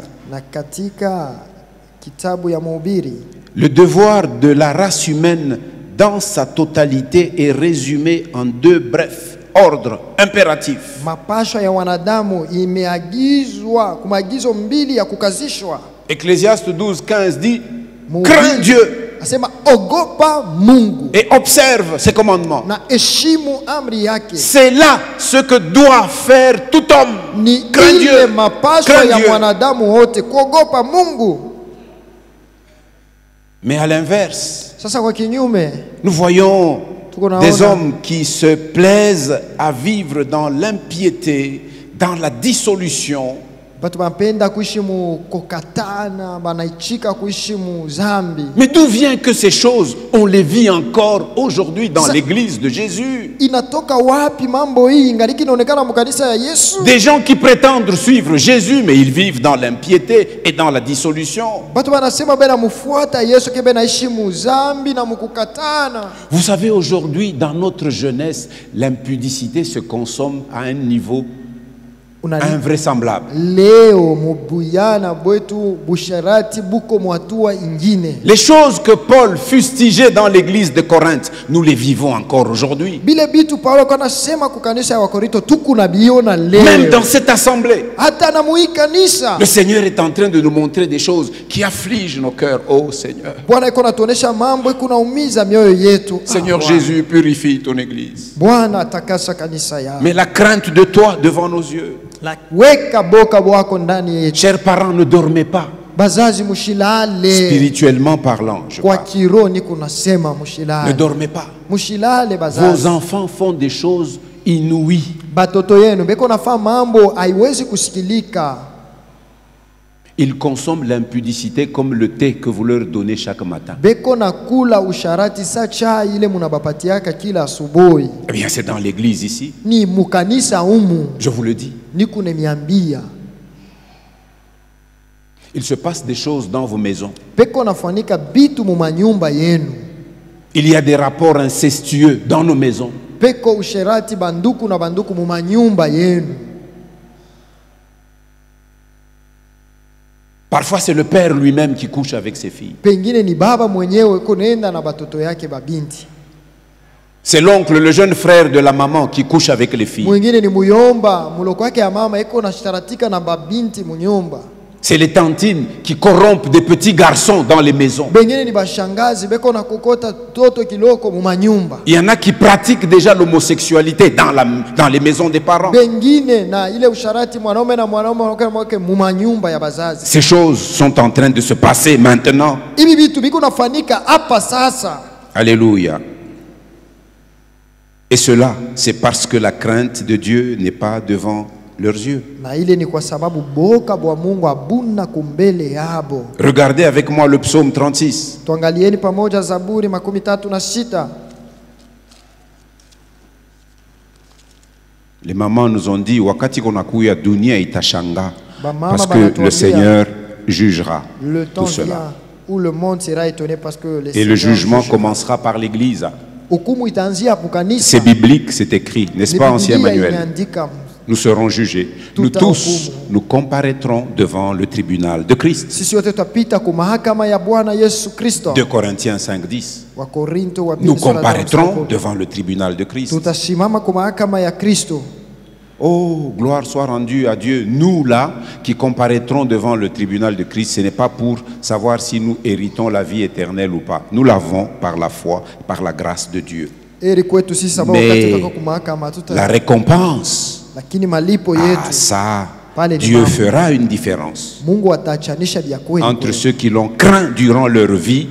le devoir de la race humaine dans sa totalité est résumé en 2 brefs ordres impératifs. Ecclésiaste 12:15 dit: crains Dieu et observe ses commandements. C'est là ce que doit faire tout homme. Crains Dieu. Mais à l'inverse, nous voyons des hommes qui se plaisent à vivre dans l'impiété, dans la dissolution. Mais d'où vient que ces choses, on les vit encore aujourd'hui dans l'église de Jésus? Des gens qui prétendent suivre Jésus, mais ils vivent dans l'impiété et dans la dissolution. Vous savez, aujourd'hui, dans notre jeunesse, l'impudicité se consomme à un niveau invraisemblable. Les choses que Paul fustigeait dans l'église de Corinthe, nous les vivons encore aujourd'hui. Même dans cette assemblée, le Seigneur est en train de nous montrer des choses qui affligent nos cœurs. Oh Seigneur. Seigneur Jésus, purifie ton église. Mais la crainte de toi devant nos yeux. Chers parents, ne dormez pas. Spirituellement parlant, je parle. Ne dormez pas. Vos enfants font des choses inouïes. Ils consomment l'impudicité comme le thé que vous leur donnez chaque matin. Eh bien, c'est dans l'église ici. Je vous le dis. Il se passe des choses dans vos maisons. Il y a des rapports incestueux dans nos maisons. Parfois, c'est le père lui-même qui couche avec ses filles. C'est l'oncle, le jeune frère de la maman qui couche avec les filles. C'est les tantines qui corrompent des petits garçons dans les maisons. Il y en a qui pratiquent déjà l'homosexualité dans les maisons des parents. Ces choses sont en train de se passer maintenant. Alléluia. Et cela, c'est parce que la crainte de Dieu n'est pas devant leurs yeux. Regardez avec moi le psaume 36. Les mamans nous ont dit wakati konakuya dunia itashanga parce que le Seigneur jugera tout cela. Et le jugement commencera par l'église. C'est biblique, c'est écrit, n'est-ce pas, ancien manuel? Nous serons jugés. Nous tous, nous comparaîtrons devant le tribunal de Christ. 2 Corinthiens 5:10. Nous comparaîtrons devant le tribunal de Christ. Oh, gloire soit rendue à Dieu. Nous, là, qui comparaîtrons devant le tribunal de Christ, ce n'est pas pour savoir si nous héritons la vie éternelle ou pas. Nous l'avons par la foi, par la grâce de Dieu. Mais la récompense, ça, Dieu fera une différence entre ceux qui l'ont craint durant leur vie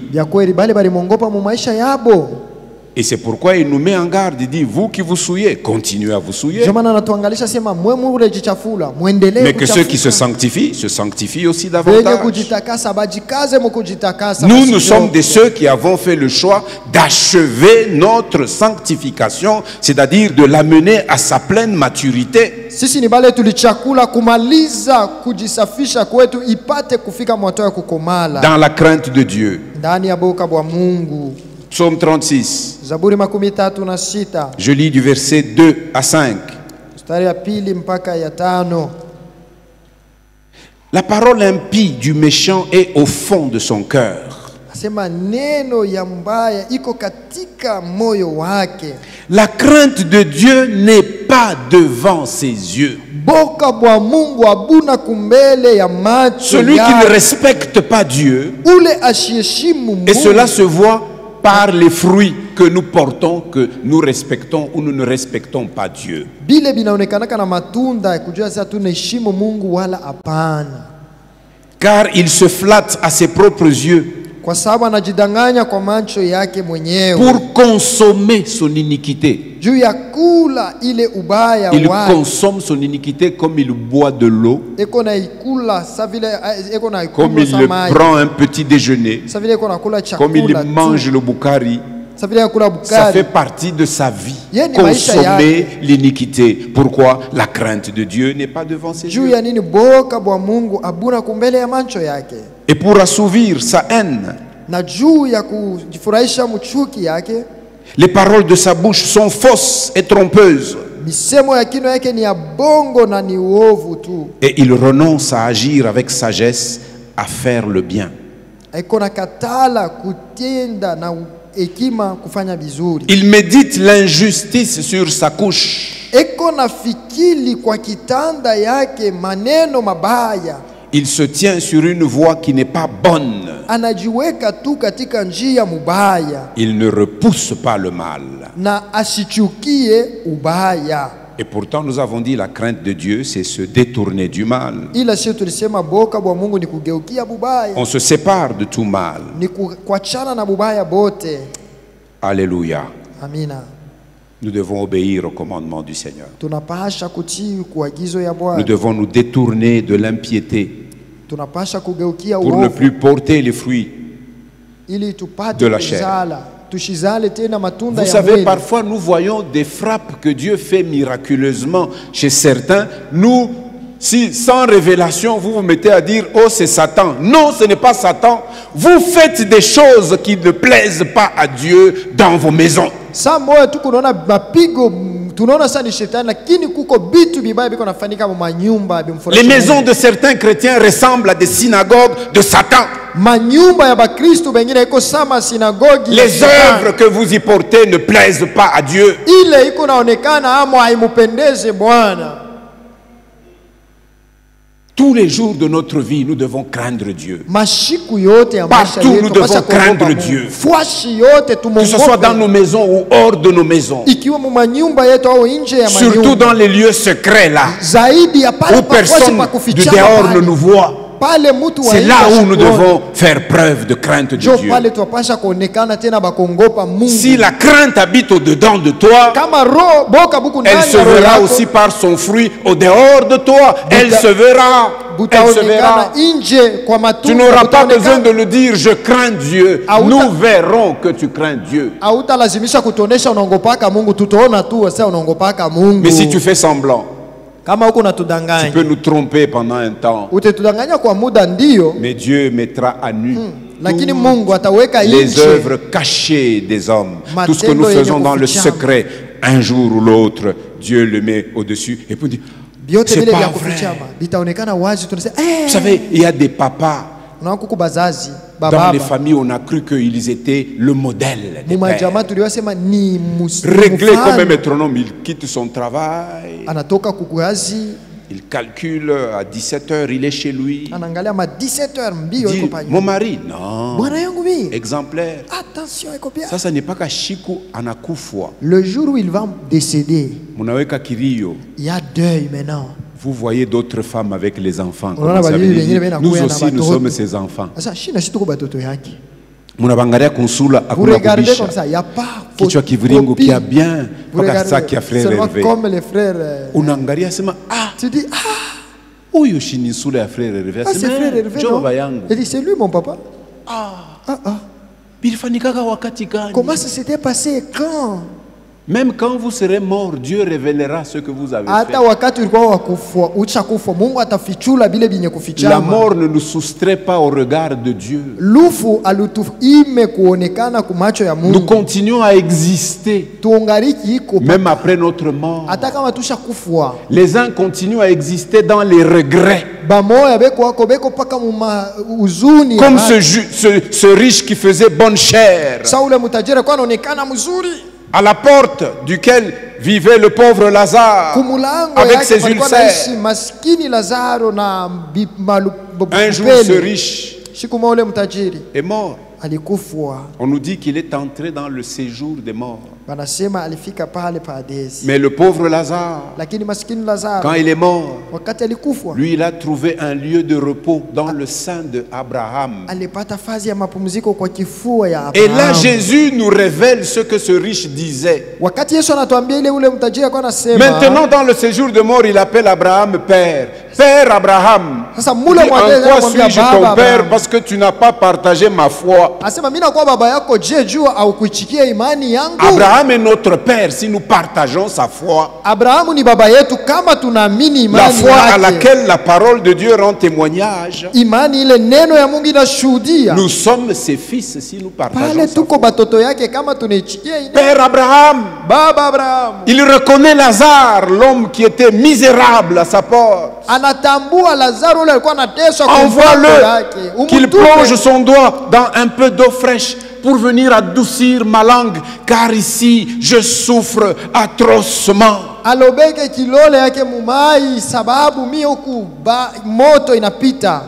Et c'est pourquoi il nous met en garde. Il dit, vous qui vous souillez, continuez à vous souiller. Ndio maana anatuangalisha sema mwe murejichafula, muendelee Mais que ceux qui kuchafuka. se sanctifient aussi Wenye davantage. kujitakasa bajikaze mukujitakasa. Nous, basi nous sommes kidogo. de ceux qui avons fait le choix d'achever notre sanctification, c'est-à-dire de l'amener à sa pleine maturité. Sisi ni bale tulichakula kumaliza kujisafisha kwetu ipate kufika mwato ya kukomala. Dans la crainte de Dieu. Ndani ya boka bwa Mungu. Psaume 36. Zaburi 36. Je lis du verset 2 à 5. Mstari ya pili mpaka ya 5. La parole impie du méchant est au fond de son cœur. Asema neno ya mbaya iko katika moyo wake. La crainte de Dieu n'est pas devant ses yeux. Boka bwa Mungu abuna kumbele ya macho. Celui qui ne respecte pas Dieu, ule ashiheshimu Mungu. et cela se voit par les fruits que nous portons, que nous respectons ou nous ne respectons pas Dieu. Bile binaonekanaka na matunda kujua sasa tunaheshimu Mungu wala hapana. Car il se flatte à ses propres yeux Kwa sababu anajidanganya kwa macho yake mwenyewe. pour consommer son iniquité. Juu ya kula ile ubaya Il wake. consomme son iniquité comme il boit de l'eau, Eko na ikula sa vile eko na comme ikula il sa mai. prend un petit déjeuner, Sa vile eko na kula comme il chakula. mange le boukari. Sa vile yakula Ça fait bukari. partie de sa vie, Yeni maisha consommer l'iniquité. Pourquoi? La crainte de Dieu n'est pas devant ses Juu yeux. ya nini boka bwa Mungu abuna kumbele ya macho yake. Et pour assouvir sa haine, Na juu ya kujifurahisha mchuki yake. les paroles de sa bouche sont fausses et trompeuses. Misemo ya kinywa yake ni ya bongo na ni uovu tu. Et il renonce à agir avec sagesse, à faire le bien. Eko na katala kutenda na hekima kufanya vizuri. Il médite l'injustice sur sa couche. Eko na fikiri kwa kitanda yake maneno mabaya. Il se tient sur une voie qui n'est pas bonne. Anajiweka tu katika njia mubaya. Il ne repousse pas le mal. Na asichukie ubaya. Et pourtant, nous avons dit la crainte de Dieu, c'est se détourner du mal. Ila sio tulisema boka bwa Mungu ni kugeukia bubaya. On se sépare de tout mal. Ni kuachana na bubaya bote. Alléluia. Amina. Nous devons obéir au commandement du Seigneur. Tunapasha kutii kuagizo ya Bwana. Nous devons nous détourner de l'impiété Tunapasha kugeukia pour ne uovu plus porter les fruits. ili tupate de la chair. kuzala. Tushizale tena matunda Vous ya savez, mwili. parfois nous voyons des frappes que Dieu fait miraculeusement chez certains. Nous, si sans révélation, vous vous mettez à dire « Oh, c'est Satan ». Non, ce n'est pas Satan. Vous faites des choses qui ne plaisent pas à Dieu dans vos maisons. Saa moja tu kunaona mapigo tunaona sana ni shetani, lakini kuko bitu bibaya biko nafanyika mu manyumba Les bimfurahisha. maisons de certains chrétiens ressemblent à des synagogues de Satan. Manyumba ya bakristo bengine iko sama sinagogi. ya Les shetani. œuvres que vous y portez ne plaisent pas à Dieu. Ile iko naonekana amo haimupendeze Bwana. Tous les jours de notre vie, nous devons craindre Dieu. Mashiku yote ya maisha Partout, yetu nous devons pasha kuogopa craindre Mungu. Dieu. Fuashi yote Que ce soit dans nos tumongope. maisons ou hors de nos maisons. Ikiwa mu manyumba yetu au nje ya Surtout manyumba. dans les lieux secrets là, Zaidi ya pale où pakwashe personne pa de kufichana dehors pale. ne nous voit. Pale mtu wa C'est nje là où nous ashikuone. devons faire preuve de crainte de Jo Dieu. pale tuwapasha kuonekana tena bakongopa Mungu. Si la crainte habite au-dedans de toi, Kama roho boka buku elle ndani se ya roho verra yako, aussi par son fruit au dehors de toi. Elle se verra. Elle se butaonekana verra. nje kwa Tu matunda. n'auras pas butaonekana. besoin de le dire, je crains Dieu. Auta- Nous verrons que tu crains Dieu. Hautalazimisha kutonesha unaongopaka Mungu, tutaona tu sasa unaongopaka Mungu. Mais si tu fais semblant, Kama huko tu natudanganya, peux nous tromper pendant un temps. utetudanganya kwa muda ndio, Mais Dieu mettra à nu lakini Mungu ataweka les nje œuvres cachées des hommes. Tout ce que nous Matendo yenye faisons dans le kufichama. secret, un jour ou l'autre, Dieu le met au-dessus. Et puis on dit, vyote c'est vile pas vya vrai. kufichama vitaonekana wazi. Tunasema Vous savez, il y a des papas, unaona kuku bazazi dans bababa les familles, on a cru qu'ils étaient le modèle des pères. mumajamaa tuliwasema ni Réglé comme un mfano. métronome, il quitte son travail, Anatoka kukuazi il calcule à 17h, il est chez lui. anaangalia ma 17h mbio Il iko dit, pale. mon mari, non, Bwana yangu mimi, exemplaire. attention iko bien. Ça n'est pas qu'à Chiku anakufwa. Le jour où il va décéder, Munaweka kirio. il y a deuil maintenant. Vous voyez d'autres femmes avec les enfants. Unaona Comment ça bali veut wengine dire, bena nous kuya na aussi, nous batoto. sommes ses enfants. Sasa shina shi tuko batoto yake. Munabangalia kunsula Vous hakuna regardez kubisha. comme ça, il n'y a pas Kichwa kiviringo copie. kia bien Vous mpaka regardez, saki ya frère seulement Hervé. comme les frères. Unaangalia sema Tu dis, huyu shinisula ya frère Hervé. c'est frère Hervé, Njoo non? baba yangu. Il dit, c'est lui mon papa. Bilifanyikaga wakati gani? Comment ça s'était passé quand? Même quand vous serez mort, Dieu révélera ce que vous avez Hata fait. wakati ulikuwa wakufa, uchakufa, Mungu atafichula bile binye La kufichama. mort ne nous soustrait pas au regard de Dieu. Lufu alituime kuonekana kumacho ya Nous Mungu. continuons à exister Tuungariki iko même après notre mort. hata kama tushakufa. Les uns continuent à exister dans les regrets. Bamoya beko wako beko paka muma uzuni. Comme ce riche qui faisait bonne chère, Saule mutajiri kwa anaonekana mzuri. à la porte duquel vivait le pauvre Lazare Kumulango avec yake ses palikuwa ulcères. naishi maskini Lazaro na Un jour, ce riche siku moja ule mtajiri est mort. alikufwa. On nous dit qu'il est entré dans le séjour des morts. Banasema alifika pale Hadesi. Mais le pauvre Lazare, Lakini maskini Lazaro quand il est mort, wakati alikufwa lui, il a trouvé un lieu de repos dans le sein de Abraham. alipata fazi ya mapumziko kwa kifua ya Et là, Abraham. Jésus nous révèle ce que ce riche disait. Wakati Yesu anatuambia ile ule mtajiri alikuwa anasema, Maintenant, dans le séjour de mort, il appelle Abraham Père. Père Abraham. sasa Il mule dit, en mwadele quoi anamwambia suis-je baba ton père Abraham. parce que tu n'as pas partagé ma foi? Asema mimi nakuwa baba yako, je jua au kuichikia imani yangu? Abraham est notre père si nous partageons sa foi. Abrahamu ni baba yetu kama tunaamini La imani foi à yake. laquelle la parole de Dieu rend témoignage. Imani ile neno ya Mungu inashuhudia. Nous sommes ses fils si nous partageons Pale sa tuko foi. batoto yake kama tunaichikia ile. Père Abraham, Baba Abraham il reconnaît Lazare, l'homme qui était misérable à sa porte. anatambua Lazaro ule alikuwa anateswa kwa mlango yake. Envoie-le qu'il plonge son doigt dans un peu d'eau fraîche pour venir adoucir ma langue, car ici je souffre atrocement. alobeke kilole yake mumai sababu mimi huku moto inapita.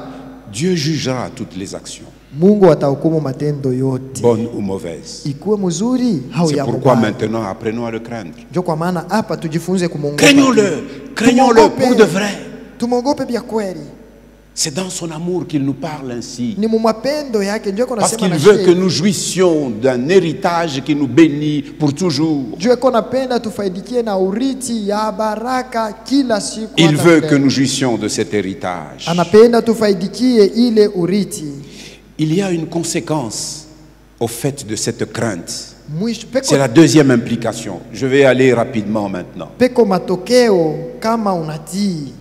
Dieu jugera toutes les actions, Mungu atahukumu matendo yote, bonnes ou mauvaises. ikuwe mzuri au C'est ya pourquoi mubaya. maintenant apprenons à le craindre. Ndio kwa maana hapa tujifunze kumwogopa. Craignons-le, craignons-le pour de vrai. Tumwogope vya kweli. C'est dans son amour qu'il nous parle ainsi. Ni mumapendo yake ndio Parce nasema qu'il na veut que nous jouissions d'un héritage qui nous bénit pour toujours. Jue ko napenda tufaidikie na urithi ya baraka kila siku. Il hata veut milele. que nous jouissions de cet héritage. Anapenda tufaidikie ile urithi. Il y a une conséquence au fait de cette crainte. Mwisho C'est la deuxième implication. Je vais aller rapidement maintenant. peko matokeo kama unatii.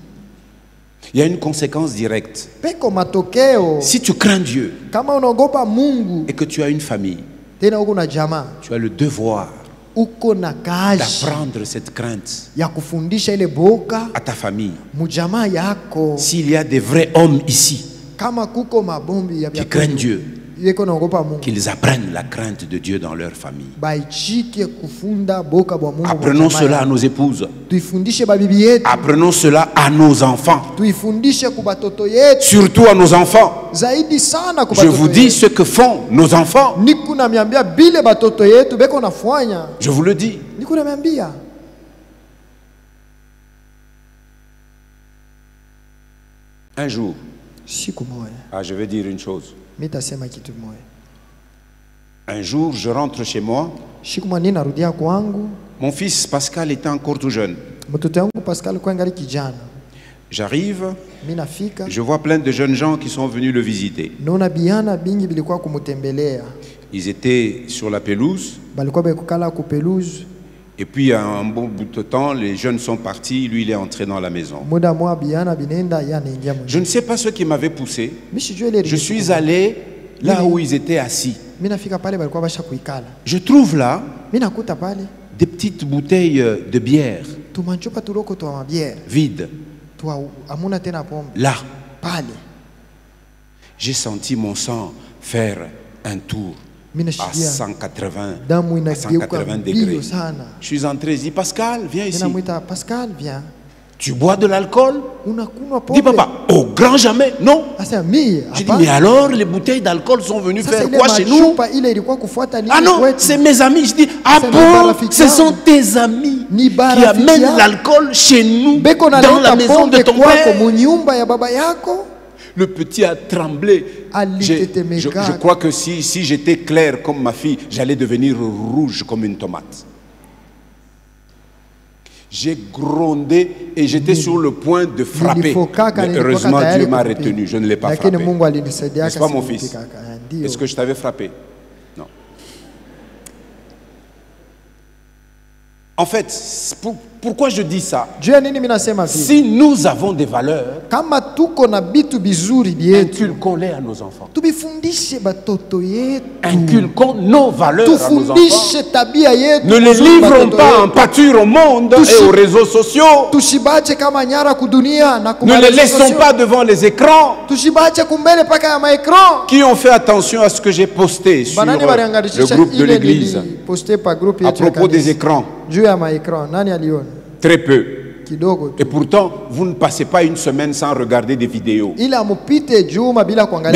Il y a une conséquence directe. Peko matokeo Si tu crains Dieu kama unaogopa Mungu et que tu as une famille, tena uko na jamaa, tu as le devoir uko na kazi d'apprendre cette crainte ya kufundisha ile boka à ta famille. mujamaa yako. S'il y a des vrais hommes ici Kama kuko mabombi ya qui craignent Dieu, yeko naogopa Mungu, qu'ils apprennent la crainte de Dieu dans leur famille. baichike kufunda boka bwa Mungu. Apprenons cela à nos épouses. Tuifundishe babibi yetu, Apprenons cela à nos enfants. tuifundishe kubatoto yetu, Surtout à nos enfants. zaidi sana Je kubatoto vous dis yetu. ce que font nos enfants. Niku namiambia bile batoto yetu beko nafanya. Je vous le dis. Niku namiambia Un jour, siku moja, je vais dire une chose. mitasema kitu moja. Un jour, je rentre chez moi. Siku moja ninarudia kwangu, Mon fils Pascal était encore tout jeune. mtoto wangu Pascal kwa ngali kijana. J'arrive, Mimi nafika, je vois plein de jeunes gens qui sont venus le visiter. naona biana bingi bilikuwa kumutembelea. Ils étaient sur la pelouse. Balikuwa bekukala ku pelouse. Et puis, à un bon bout de temps, les jeunes sont partis. Lui, il est entré dans la maison. Muda mwa biana binenda yanaingia mwenye. Je ne sais pas ce qui m'avait poussé. Mimi sijui ile. Je suis allé là où ils étaient assis. Mimi nafika pale balikuwa basha kuikala. Je trouve là Mimi nakuta pale des petites bouteilles de bière tumanchupa tuloko twa mabiere. vides. Twa amuna tena pombe. Là, Pale. j'ai senti mon sang faire un tour Mimi à nashikia 180, damu à inageuka 180 mbio degrés. sana. Je suis entré, je dis Pascal, viens ici. Ninamwita Pascal, viens. Tu bois de l'alcool? Unakunywa Dis pombe? papa, au grand jamais, non. Asa mimi. Je dis mais alors les bouteilles d'alcool sont venues Sasa faire ile quoi chez nous? machupa ile ilikuwa kufuata nini Ah non, kwetu? c'est mes amis. Je dis ah C'est bon, barafiki ce sont yangu. tes amis Ni qui barafiki amènent yangu. l'alcool chez nous Beko dans naleta la maison de pombe ton kwako père. munyumba ya baba yako. Le petit a tremblé. Je crois que si j'étais clair comme ma fille, j'allais devenir rouge comme une tomate. J'ai grondé et j'étais sur le point de frapper. Mais heureusement, Dieu m'a retenu. Je ne l'ai pas frappé. N'est-ce pas, mon fils? Est-ce que je t'avais frappé? Non. En fait, pourquoi je dis ça? Si nous avons des valeurs, inculquons-les à nos enfants. Inculquons nos valeurs à nos enfants. Ne les livrons pas en pâture au monde et aux réseaux sociaux. Ne les laissons pas devant les écrans. Qui ont fait attention à ce que j'ai posté sur le groupe de l'église à propos des écrans? Très peu. Et pourtant, vous ne passez pas une semaine sans regarder des vidéos. Mais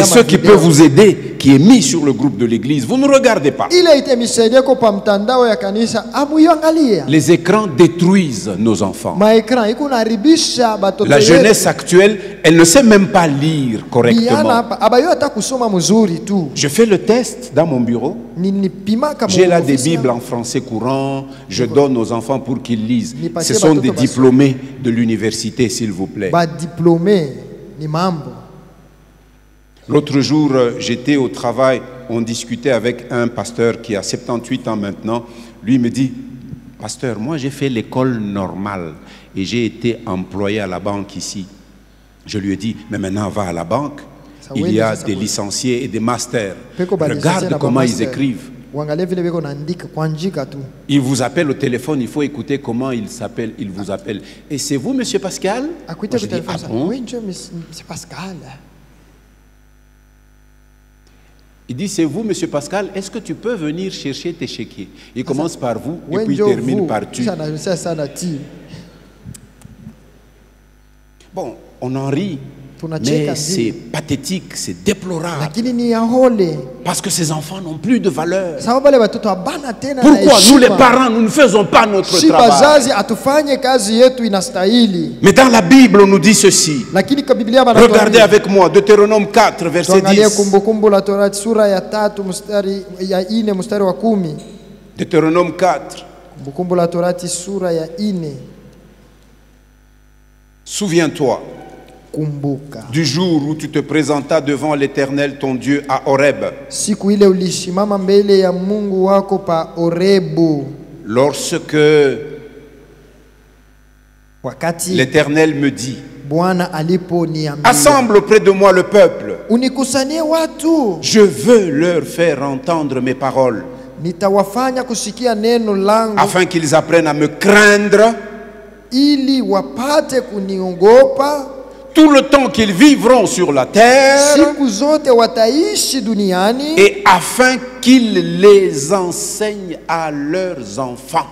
ce qui peut vous aider, qui est mis sur le groupe de l'église, vous ne regardez pas. Les écrans détruisent nos enfants. La jeunesse actuelle, elle ne sait même pas lire correctement. Je fais le test dans mon bureau. J'ai là des Bibles en français courant. Je donne aux enfants pour qu'ils lisent. Ce sont des diplômés de l'université, s'il vous plaît. L'autre jour, j'étais au travail, on discutait avec un pasteur qui a 78 ans maintenant. Lui me dit, pasteur, moi j'ai fait l'école normale et j'ai été employé à la banque ici. Je lui ai dit, mais maintenant va à la banque, il y a des licenciés et des masters. Regarde comment ils écrivent. Il vous appelle au téléphone, il faut écouter comment il s'appelle, il vous appelle. Et c'est vous, monsieur Pascal? Moi, je dis, ah bon? Oui, c'est Pascal. Il dit, c'est vous, monsieur Pascal, est-ce que tu peux venir chercher tes chéquiers? Il commence par vous et puis il termine par tu. Bon, on en rit. Mais c'est pathétique, c'est déplorable. Parce que ces enfants n'ont plus de valeur. Pourquoi nous les parents, nous ne faisons pas notre travail? Mais dans la Bible, on nous dit ceci. Regardez avec moi, Deutéronome 4, verset 10. Deutéronome 4. Souviens-toi du jour où tu te présentas devant l'Éternel ton Dieu à Horeb. Lorsque l'Éternel me dit, assemble auprès de moi le peuple. Je veux leur faire entendre mes paroles, afin qu'ils apprennent à me craindre tout le temps qu'ils vivront sur la terre, et afin qu'ils les enseignent à leurs enfants.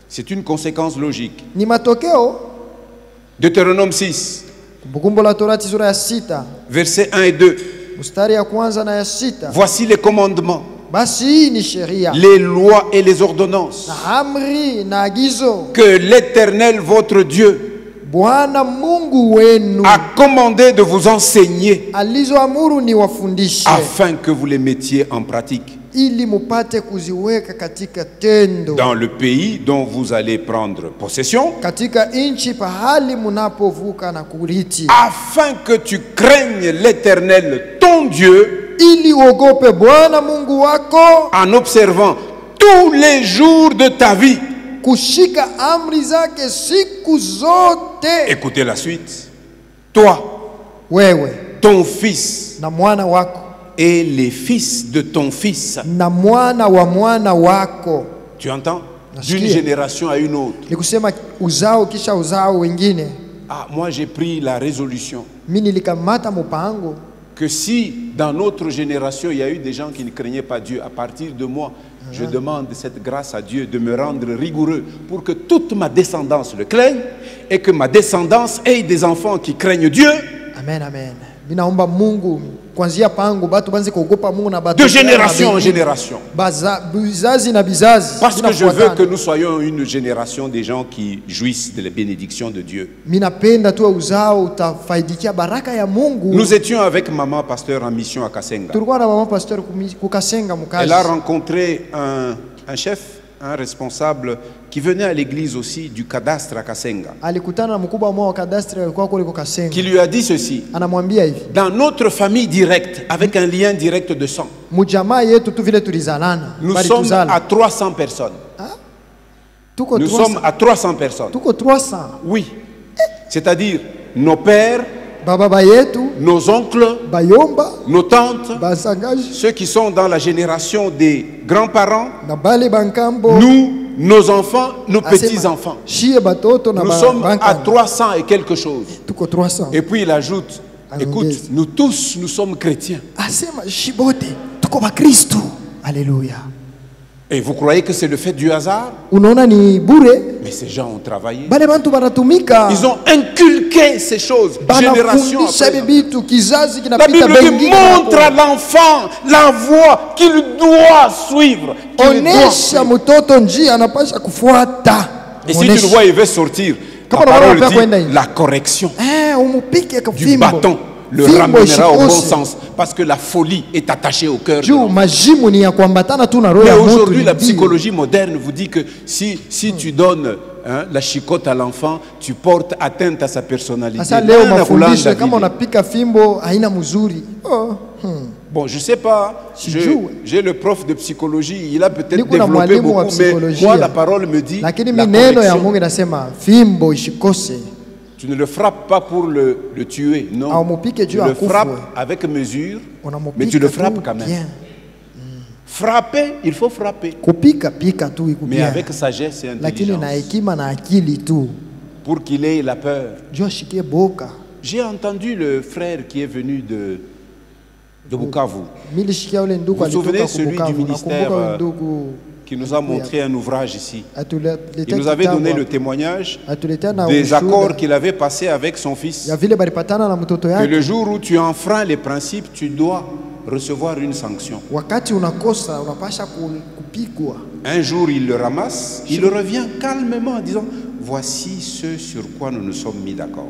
C'est une conséquence logique. Deutéronome 6, versets 1 et 2. Voici les commandements, les lois et les ordonnances que l'Éternel votre Dieu a commandé de vous enseigner, afin que vous les mettiez en pratique dans le pays dont vous allez prendre possession, afin que tu craignes l'Éternel ton Dieu en observant tous les jours de ta vie. Écoutez la suite. Toi, ton fils et les fils de ton fils. Tu entends? D'une génération à une autre. Ah, moi j'ai pris la résolution que si dans notre génération il y a eu des gens qui ne craignaient pas Dieu, à partir de moi, je demande cette grâce à Dieu de me rendre rigoureux pour que toute ma descendance le craigne et que ma descendance ait des enfants qui craignent Dieu. Amen, amen. Ninaomba Mungu kuanzia pangu batu banze kuogopa Mungu na batu de génération en génération. Bizazi na bizazi. Parce que je veux que nous soyons une génération des gens qui jouissent de la bénédiction de Dieu. Minapenda tu uzao utafaidikia baraka ya Mungu. Nous étions avec maman pasteur en mission à Kasenga. Tulikuwa na mama pasteur ku Kasenga mukazi. Elle a rencontré un chef, un responsable qui venait à l'église aussi du cadastre à Kasenga. Alikutana na mkubwa mmoja wa cadastre alikuwa kule kwa Kasenga. Qui lui a dit ceci. Anamwambia hivi. Dans notre famille directe, avec un lien direct de sang. Mujamaa yetu tu vile tulizalana. Nous sommes à 300 personnes. Nous sommes à 300 personnes. Tuko 300. Oui. C'est-à-dire nos pères, baba yetu, nos oncles, bayomba, nos tantes, basangaji, ceux qui sont dans la génération des grands-parents, na bale bankambo, nous, nos enfants, nos petits-enfants. Nous sommes à 300 et quelque chose. Tuko 300. Et puis il ajoute, écoute, nous tous, nous sommes chrétiens. Asema shibote, tuko ba Kristo. Alléluia. Et vous croyez que c'est le fait du hasard? Unaona ni bure? Mais ces gens ont travaillé. Bale bantu banatumika. Ils ont inculqué ces choses génération après génération. La Bible dit montre à l'enfant la voie qu'il doit suivre. Onesha mtoto njia anapasha kufuata. Et si tu le vois, il veut sortir. La parole dit la correction du bâton le ramènera au bon sens. Parce que la folie est attachée au cœur de l'enfant. Mais aujourd'hui, la psychologie moderne vous dit que si tu donnes la chicotte à l'enfant, tu portes atteinte à sa personnalité. Bon, je ne sais pas, j'ai le prof de psychologie, il a peut-être développé beaucoup, mais moi la parole me dit la correction. Tu ne le frappes pas pour le tuer, non. Tu le frappes avec mesure, mais tu le frappes quand même. Frapper, il faut frapper. Mais avec sagesse et intelligence. Pour qu'il ait la peur. J'ai entendu le frère qui est venu de Bukavu. Vous vous souvenez, celui du ministère qui nous a montré un ouvrage ici. Il nous avait donné le témoignage des accords qu'il avait passés avec son fils. Que le jour où tu enfreins les principes, tu dois recevoir une sanction. Un jour, il le ramasse, il revient calmement en disant voici ce sur quoi nous nous sommes mis d'accord.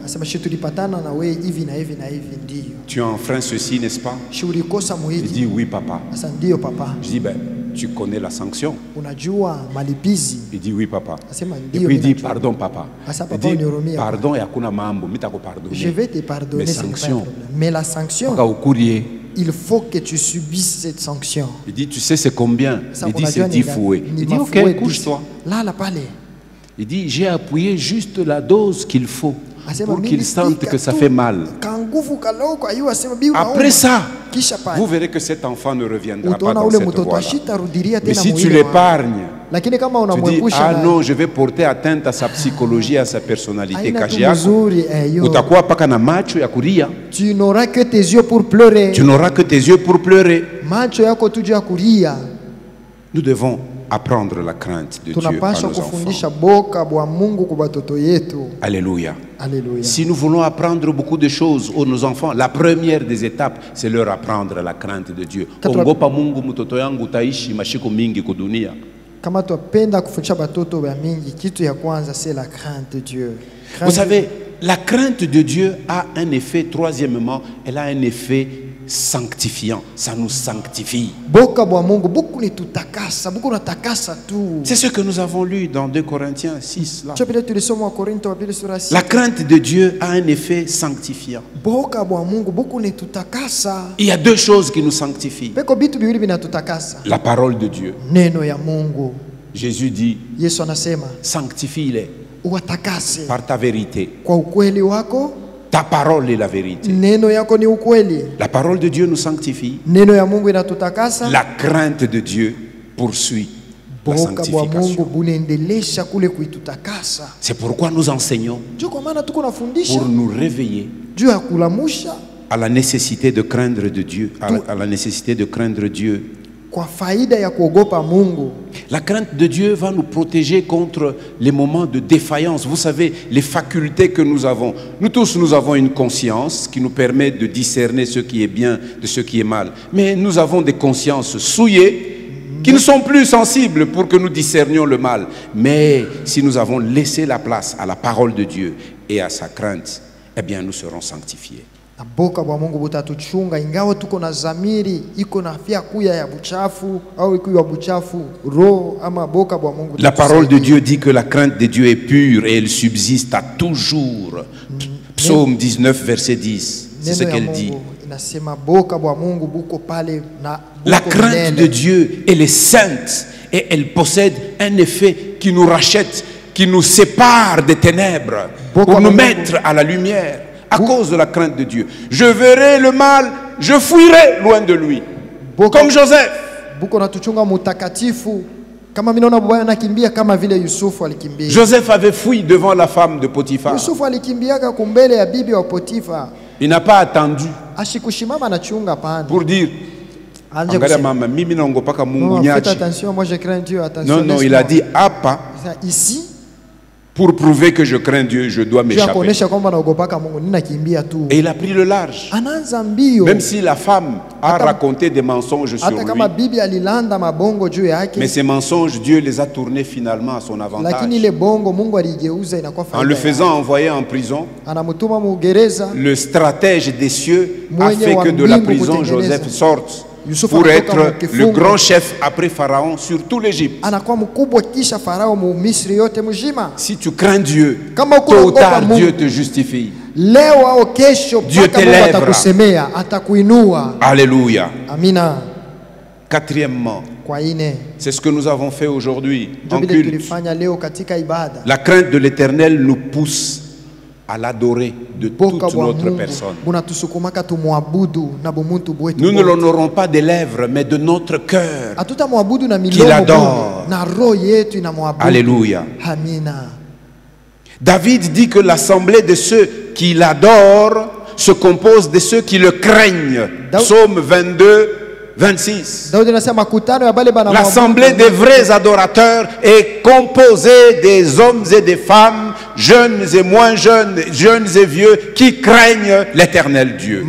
Tu as enfreint ceci, n'est-ce pas? Il dit oui, papa. Je dis ben, tu connais la sanction. Il dit oui, papa. Et puis il dit pardon, papa. Il dit pardon et akuna mambo, je vais te pardonner, mais la sanction, il faut que tu subisses cette sanction. Il dit tu sais c'est combien? Il dit c'est 10 fouets. Il dit ok, couche-toi. Il dit j'ai appuyé juste la dose qu'il faut pour qu'il sente que ça fait mal. Après ça, vous verrez que cet enfant ne reviendra pas dans cette voie-là. Mais si tu l'épargnes, tu dis ah non, je vais porter atteinte à sa psychologie, à sa personnalité. Tu n'auras que tes yeux pour pleurer. Tu n'auras que tes yeux pour pleurer. Nous devons apprendre la crainte de Dieu à nos enfants. Alléluia. Si nous voulons apprendre beaucoup de choses aux nos enfants, la première des étapes, c'est leur apprendre la crainte de Dieu. Vous savez, la crainte de Dieu a un effet, troisièmement, elle a un effet sanctifiant, ça nous sanctifie. C'est ce que nous avons lu dans 2 Corinthiens 6. Là. La crainte de Dieu a un effet sanctifiant. Il y a 2 choses qui nous sanctifient. La parole de Dieu. Jésus dit, sanctifie-les par ta vérité. Ta parole est la vérité. La parole de Dieu nous sanctifie. La crainte de Dieu poursuit la sanctification. C'est pourquoi nous enseignons pour nous réveiller à la nécessité de craindre de Dieu, à la nécessité de craindre Dieu kwa faida ya kuogopa Mungu. La crainte de Dieu va nous protéger contre les moments de défaillance. Vous savez, les facultés que nous avons. Nous tous, nous avons une conscience qui nous permet de discerner ce qui est bien de ce qui est mal. Mais nous avons des consciences souillées qui ne sont plus sensibles pour que nous discernions le mal. Mais si nous avons laissé la place à la parole de Dieu et à sa crainte, eh bien nous serons sanctifiés. Na boka bwa Mungu butatuchunga, ingawa tuko na zamiri iko na afya kuya ya buchafu au iko ya buchafu roho ama boka bwa Mungu. La parole de Dieu dit que la crainte de Dieu est pure et elle subsiste à toujours. Psaume 19 verset 10, c'est ce qu'elle dit. Inasema boka bwa Mungu buko pale na la crainte de Dieu, elle est sainte et elle possède un effet qui nous rachète, qui nous sépare des ténèbres pour nous mettre à la lumière. À cause de la crainte de Dieu, je verrai le mal, je fuirai loin de lui. Comme Joseph. Joseph avait fui devant la femme de Potiphar. Il n'a pas attendu pour dire non, non, il a dit Apa. Ici, pour prouver que je crains Dieu, je dois m'échapper. Et il a pris le large. Même si la femme a raconté des mensonges sur lui, mais ces mensonges, Dieu les a tournés finalement à son avantage. En le faisant envoyer en prison, le stratège des cieux a fait que de la prison, Joseph sorte pour être le grand chef après Pharaon sur tout l'Égypte. Si tu crains Dieu, tôt ou tard Dieu te justifie. Dieu t'élèvera. Alléluia. Quatrièmement, c'est ce que nous avons fait aujourd'hui en culte. La crainte de l'Éternel nous pousse à l'adorer de toute notre personne. Nous ne l'honorons pas des lèvres, mais de notre cœur qui l'adore. Alléluia. David dit que l'assemblée de ceux qui l'adorent se compose de ceux qui le craignent. Psaume 22, 26. L'assemblée des vrais adorateurs est composée des hommes et des femmes, jeunes et moins jeunes, jeunes et vieux, qui craignent l'Éternel Dieu.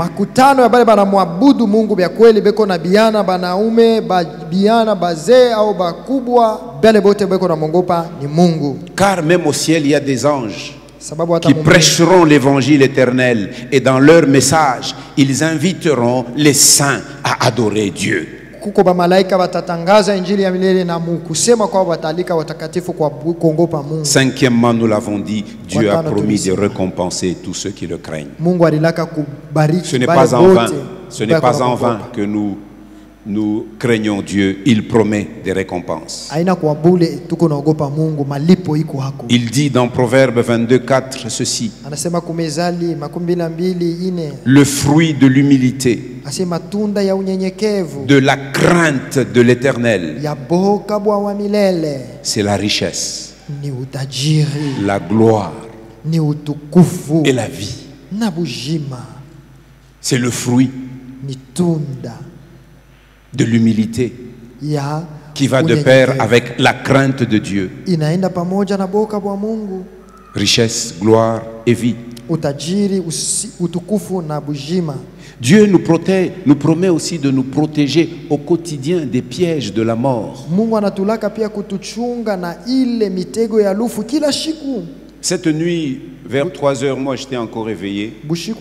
Car même au ciel, il y a des anges qui prêcheront l'évangile éternel, et dans leur message, ils inviteront les saints à adorer Dieu. Cinquièmement, nous l'avons dit, Dieu a promis de récompenser tous ceux qui le craignent. Ce n'est pas en vain, ce n'est pas en vain que nous craignons Dieu, il promet des récompenses. Il dit dans Proverbe 22, 4 ceci: le fruit de l'humilité, de la crainte de l'Éternel, c'est la richesse, la gloire et la vie. C'est le fruit de l'humilité qui va de pair avec la crainte de Dieu. Richesse, gloire et vie. Dieu nous promet aussi de nous protéger au quotidien des pièges de la mort. Cette nuit, vers 3 heures, moi j'étais encore éveillé. Je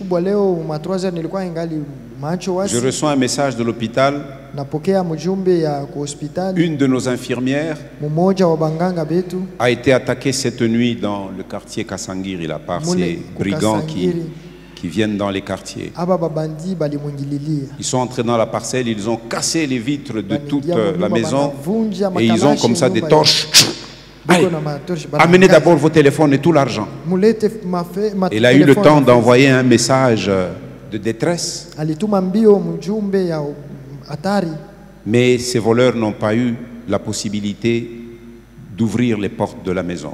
reçois un message de l'hôpital. Une de nos infirmières a été attaquée cette nuit dans le quartier Kassangiri, là, par ces brigands qui viennent dans les quartiers. Ils sont entrés dans la parcelle, ils ont cassé les vitres de toute la maison et ils ont comme ça des torches. Allez, amenez d'abord vos téléphones et tout l'argent. Il a eu le temps d'envoyer un message de détresse. Mais ces voleurs n'ont pas eu la possibilité d'ouvrir les portes de la maison.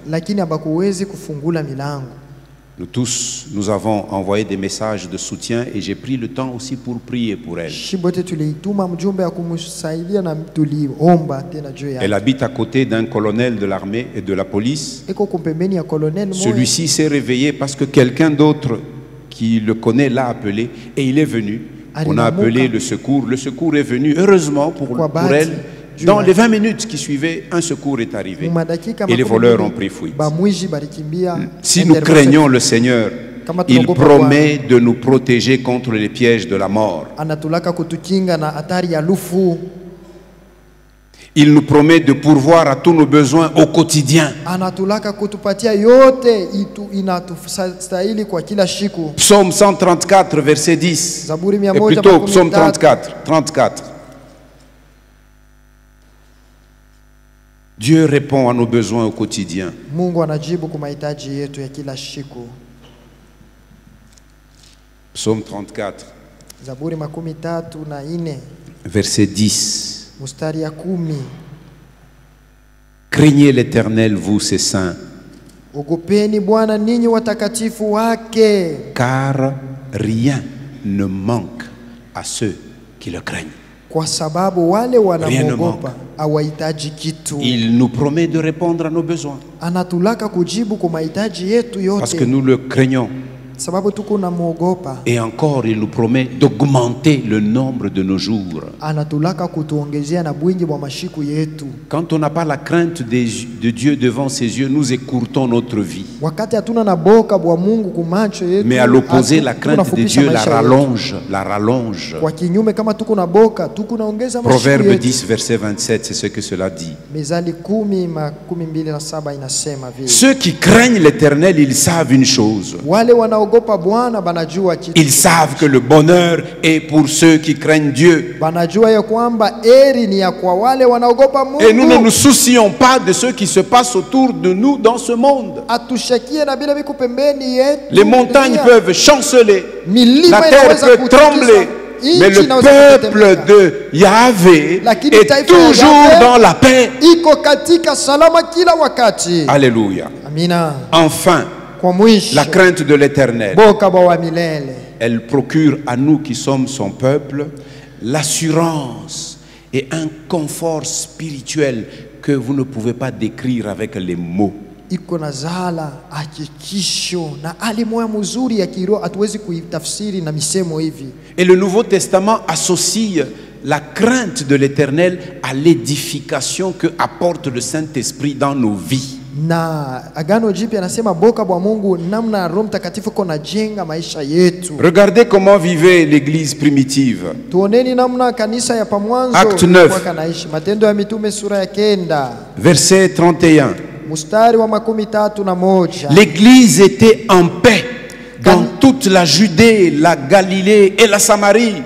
Nous tous, nous avons envoyé des messages de soutien et j'ai pris le temps aussi pour prier pour elle. Shibote tulituma mjumbe ya kumsaidia na tuliomba tena juu yake. Elle habite à côté d'un colonel de l'armée et de la police. Eko kumpembeni ya colonel moja. Celui-ci s'est réveillé parce que quelqu'un d'autre qui le connaît l'a appelé et il est venu. On a appelé le secours est venu. Heureusement pour elle, dans les 20 minutes qui suivaient, un secours est arrivé et les voleurs ont pris fuite. Si nous craignons le Seigneur, il promet de nous protéger contre les pièges de la mort. Il nous promet de pourvoir à tous nos besoins au quotidien. Psaume 134, verset 10. Et plutôt, Psaume 34. Dieu répond à nos besoins au quotidien. Psaume 34, verset 10. Craignez l'Éternel, vous ses saints, car rien ne manque à ceux qui le craignent. Rien ne manque. Il nous promet de répondre à nos besoins parce que nous le craignons. Et encore, il nous promet d'augmenter le nombre de nos jours. Quand on n'a pas la crainte de Dieu devant ses yeux, nous écourtons notre vie. Mais à l'opposé, la crainte de Dieu la rallonge. Proverbe 10, verset 27, c'est ce que cela dit. Ceux qui craignent l'Éternel, ils savent une chose. Ils savent que le bonheur est pour ceux qui craignent Dieu. Et nous ne nous soucions pas de ce qui se passe autour de nous dans ce monde. Les montagnes peuvent chanceler, la terre peut trembler, mais le peuple de Yahvé est toujours dans la paix. Alléluia. Enfin, la crainte de l'Éternel, elle procure à nous qui sommes son peuple l'assurance et un confort spirituel que vous ne pouvez pas décrire avec les mots. Et le Nouveau Testament associe la crainte de l'Éternel à l'édification que apporte le Saint-Esprit dans nos vies. Regardez comment vivait l'église primitive. Acte 9, verset 31. L'église était en paix dans toute la Judée, la Galilée et la Samarie.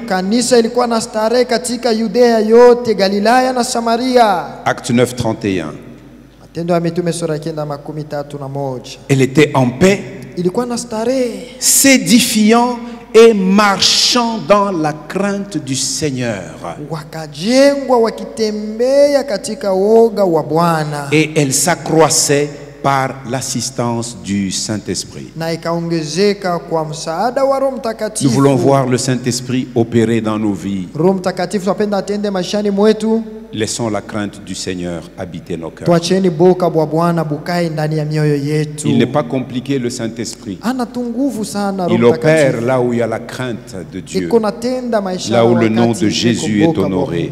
Acte 9, 31. Elle était en paix, s'édifiant et marchant dans la crainte du Seigneur. Et elle s'accroissait par l'assistance du Saint-Esprit. Nous voulons voir le Saint-Esprit opérer dans nos vies. Laissons la crainte du Seigneur habiter nos cœurs. Il n'est pas compliqué, le Saint-Esprit. Il opère là où il y a la crainte de Dieu, là où le nom de Jésus est honoré.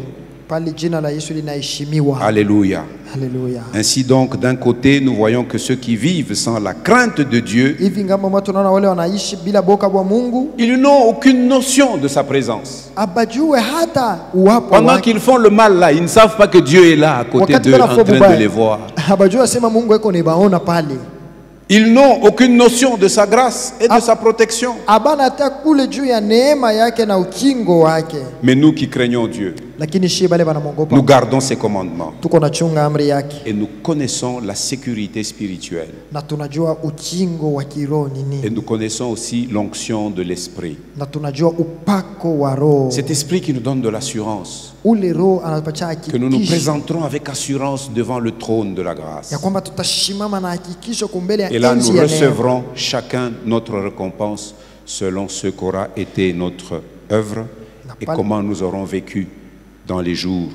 Alléluia. Alléluia. Ainsi donc, d'un côté, nous voyons que ceux qui vivent sans la crainte de Dieu, ils n'ont aucune notion de sa présence. Pendant qu'ils font le mal là, ils ne savent pas que Dieu est là à côté d'eux en train de les voir. Ils n'ont aucune notion de sa grâce et de sa protection. Mais nous qui craignons Dieu, lakini shi bale banamwogopa Nous gardons ses commandements tuko nachunga amri yake et nous connaissons la sécurité spirituelle. na tunajua ukingo wa kiroho ni Et nini nous connaissons aussi l'onction de l'esprit. na tunajua upako wa roho. Cet esprit qui nous donne de l'assurance, Ule roho anatupatia que nous nous hakikisho présenterons avec assurance devant le trône de la grâce. ya kwamba tutashimama na hakikisho kumbele ya Et là, nous enzi ya neema. recevrons chacun notre récompense selon ce qu'aura été notre œuvre et comment nous aurons vécu dans les jours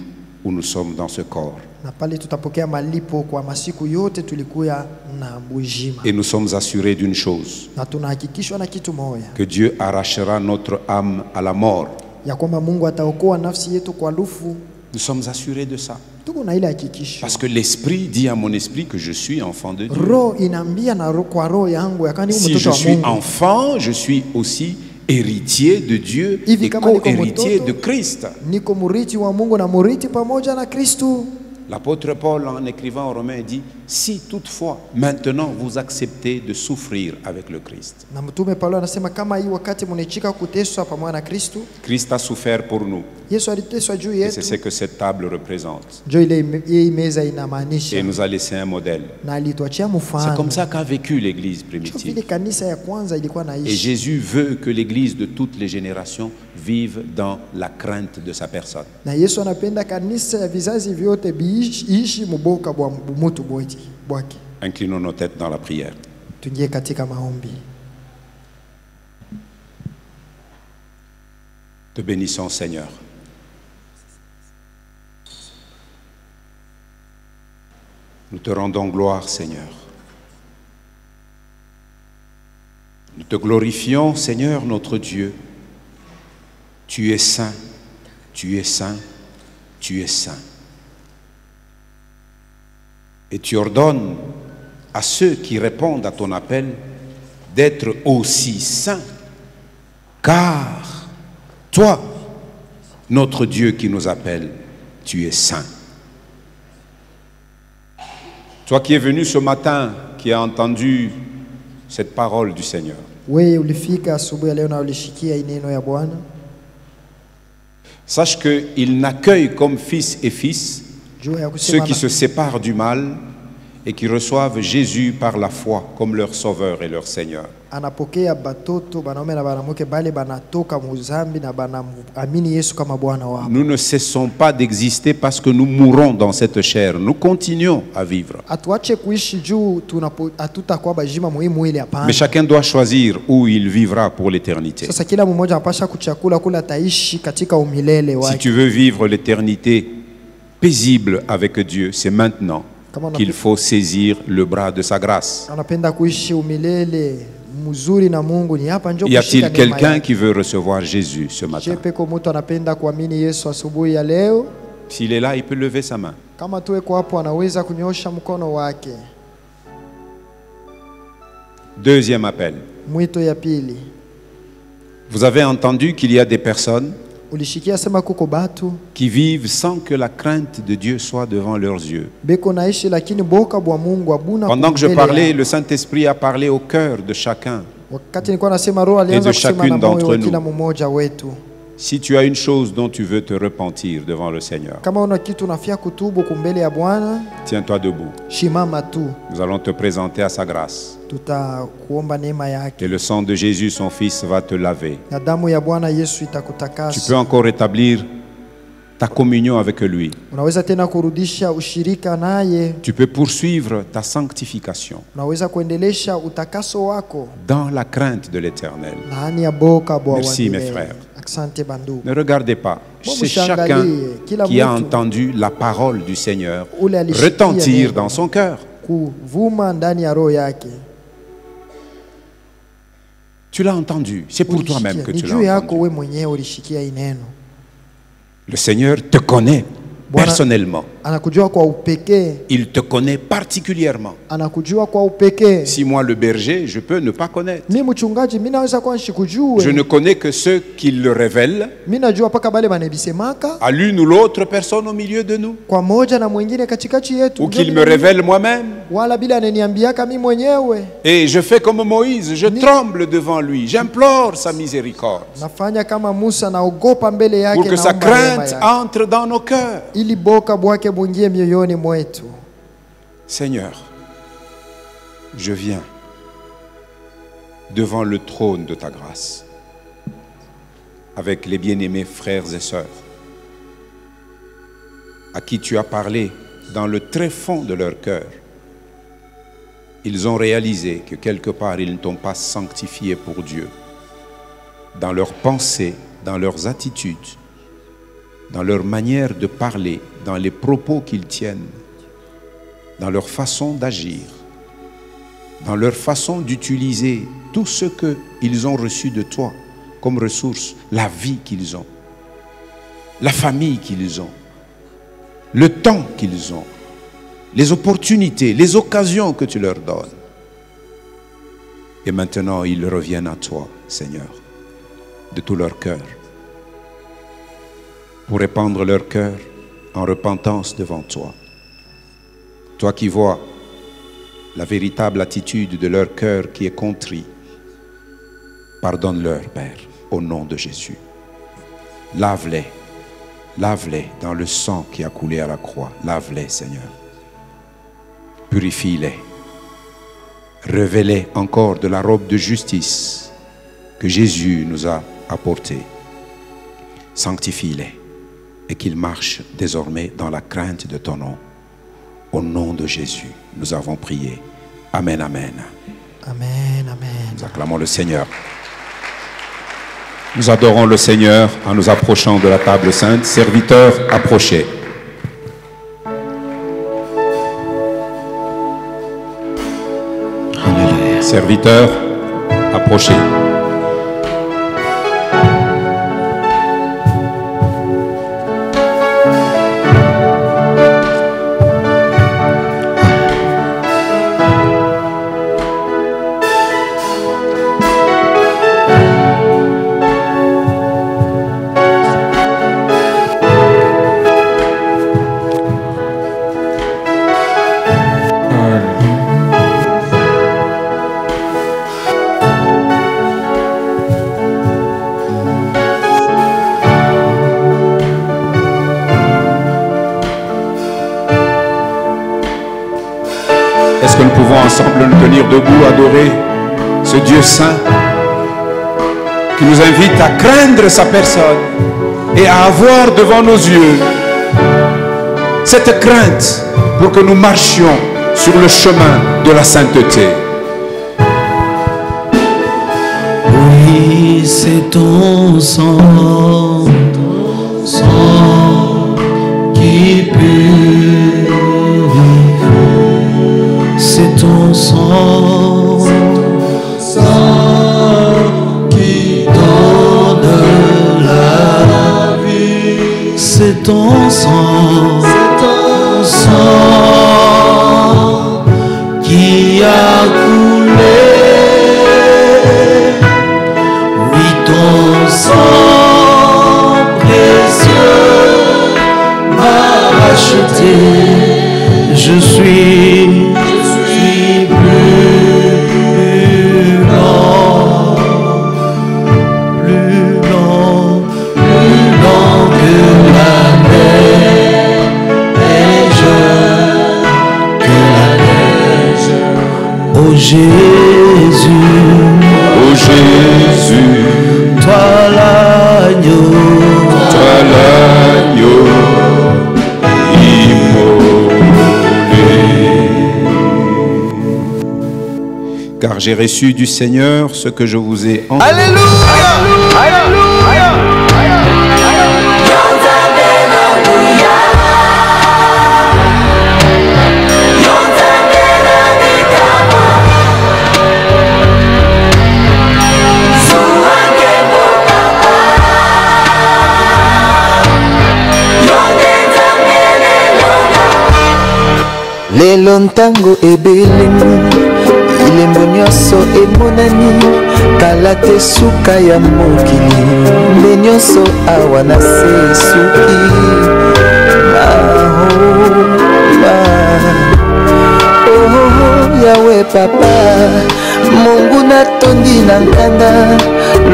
où nous sommes dans ce corps. Na pale tutapokea malipo kwa masiku yote tulikuya na bujima. Et nous sommes assurés d'une chose, Na tunahakikishwa na kitu moja que Dieu arrachera notre âme à la mort. ya kwamba Mungu ataokoa nafsi yetu kwa lufu. Nous sommes assurés de ça. Tuko na ile hakikisho. Parce que l'esprit dit à mon esprit que je suis enfant de Dieu. Roho inaambia na kwa roho yangu yakani Si mtoto je wa suis Mungu. enfant, je suis aussi héritier de Dieu Hivi et kama niko co-héritier mtoto, de Christ. Niko murithi wa Mungu na murithi pamoja na Kristo. L'apôtre Paul, en écrivant aux Romains, dit « Si toutefois, maintenant, vous acceptez de souffrir avec le Christ. Na mtume Paulo anasema kama hii wakati mnaichika kuteswa pamoja na Kristo, » Christ a souffert pour nous. Yesu aliteswa juu Et c'est yetu. ce que cette table représente. Ndio ile meza Et inamaanisha il nous a laissé un modèle. na alituachia C'est mfano. comme ça qu'a vécu l'Église Vile primitive. kanisa ya kwanza ilikuwa Et naishi. Jésus veut que l'Église de toutes les générations vive dans la crainte de sa personne. Na Yesu anapenda kanisa ya vizazi vyote biishi muboka bwa mutu bwake. Inclinons nos têtes dans la prière. Tuingie katika maombi. Te bénissons, Seigneur. Nous te rendons gloire, Seigneur. Nous te glorifions, Seigneur, notre Dieu. Tu es saint, tu es saint, tu es saint. Et tu ordonnes à ceux qui répondent à ton appel d'être aussi saints, car toi, notre Dieu qui nous appelle, tu es saint. Toi qui es venu ce matin, qui as entendu cette parole du Seigneur, Wewe ulifika asubuhi ya leo na ulishikia ineno ya Bwana. sache qu'il n'accueille comme fils et fils Juu ya ceux kusema qui se séparent du mal et qui reçoivent Jésus par la foi comme leur sauveur et leur Seigneur. anapokea batoto banaume na banamuke bale banatoka muzambi na banaamini Yesu kama Bwana wao. Nous ne cessons pas d'exister parce que nous mourons dans cette chair. Nous continuons à vivre. Atuache kuishi juu hatutakuwa bajima muhimu ile hapana. Mais chacun doit choisir où il vivra pour l'éternité. Sasa kila mmoja anapasha kuchakula kula ataishi katika umilele Si wake. tu veux vivre l'éternité paisible avec Dieu, c'est maintenant qu'il faut saisir le bras de sa grâce. Anapenda kuishi umilele mzuri na Mungu ni hapa njoo Y kushika a-t-il neema quelqu'un yake. qui veut recevoir Jésus ce matin? Je peko mtu anapenda kuamini Yesu asubuhi ya leo. S'il est là, il peut lever sa main. Kama tuweko hapo anaweza kunyosha mkono wake. Deuxième appel. Mwito ya pili. Vous avez entendu qu'il y a des personnes Ulishikia sema kuko batu qui vivent sans que la crainte de Dieu soit devant leurs yeux. beko naishi lakini boka bwa Mungu abuna. Pendant que je kumbele parlais, yao. le Saint-Esprit a parlé au cœur de chacun. Wakati nilikuwa nasema roho alianza Et de kusema chacune na moyo d'entre wa nous. kila mmoja wetu. Si tu as une chose dont tu veux te repentir devant le Seigneur, Kama una kitu unafia kutubu kumbele ya Bwana, tiens-toi debout. shimama tu. Nous allons te présenter à sa grâce. Tutakuomba neema yake. Et le sang de Jésus, son Fils, va te laver. Na damu ya Bwana Yesu Tu itakutakasa. peux encore établir ta communion avec lui. Unaweza tena kurudisha ushirika naye. Tu peux poursuivre ta sanctification Unaweza kuendelesha utakaso wako dans la crainte de l'Éternel. ndani ya boka bwa Merci, milele. mes frères. Asante bandu. Ne regardez pas. C'est chacun qui a entendu la parole du Seigneur retentir dans son cœur. Kuvuma ndani ya roho yake. Tu l'as entendu. C'est pour toi-même que Ni tu juu l'as yako entendu. we mwenyewe ulishikia ineno. Le Seigneur te connaît. personnellement. Anakujua kwa upekee. Il te connaît particulièrement. Anakujua kwa upekee. Si moi, le berger, je peux ne pas connaître. Mimi mchungaji, mimi naweza kuwa nishikujue. Je ne connais que ceux qui le révèlent Mimi najua paka bale banebisemaka à l'une ou l'autre personne au milieu de nous. kwa moja na mwingine katikati yetu. Ou qu'il me révèle moi-même. Wala bila ananiambiaka mimi mwenyewe. Et je fais comme Moïse, je tremble devant lui, j'implore sa miséricorde. Nafanya kama Musa, naogopa mbele yake, Pour que sa crainte entre dans nos cœurs. Ili boka bwake bungie mioyoni mwetu. Seigneur, je viens devant le trône de ta grâce avec les bien-aimés frères et sœurs à qui tu as parlé dans le très fond de leur cœur. Ils ont réalisé que quelque part ils ne t'ont pas sanctifié pour Dieu dans leurs pensées, dans leurs attitudes, dans leur manière de parler, dans les propos qu'ils tiennent, dans leur façon d'agir, dans leur façon d'utiliser tout ce qu'ils ont reçu de toi comme ressource, la vie qu'ils ont, la famille qu'ils ont, le temps qu'ils ont, les opportunités, les occasions que tu leur donnes. Et maintenant, ils reviennent à toi, Seigneur, de tout leur cœur, pour répandre leur cœur en repentance devant toi. Toi qui vois la véritable attitude de leur cœur qui est contrit, pardonne-leur, Père, au nom de Jésus. Lave-les, lave-les dans le sang qui a coulé à la croix. Lave-les, Seigneur. Purifie-les. Revêt-les encore de la robe de justice que Jésus nous a apportée. Sanctifie-les et qu'ils marchent désormais dans la crainte de ton nom. Au nom de Jésus, nous avons prié. Amen, amen. Amen, amen. Nous acclamons le Seigneur. Nous adorons le Seigneur en nous approchant de la table sainte. Serviteurs, approchez. Alléluia. Serviteurs, approchez. Est-ce que nous pouvons ensemble nous tenir debout, adorer ce Dieu saint qui nous invite à craindre sa personne et à avoir devant nos yeux cette crainte pour que nous marchions sur le chemin de la sainteté. Oui, c'est ton sang qui purifie. C'est ton sang qui donne la vie. C'est ton sang qui a coulé. Oui, ton sang précieux m'a racheté. Je suis plus blanc que la neige, Oh Jésus, toi l'agneau immolé. Car j'ai reçu du Seigneur ce que je vous ai envoyé. Alléluia, Alléluia. Yo lelo ntango ebelemu ilembo nyonso emonani kala te suka ya mokili nde nyonso awa na se suki Yawe papa Mungu natondi na nkanda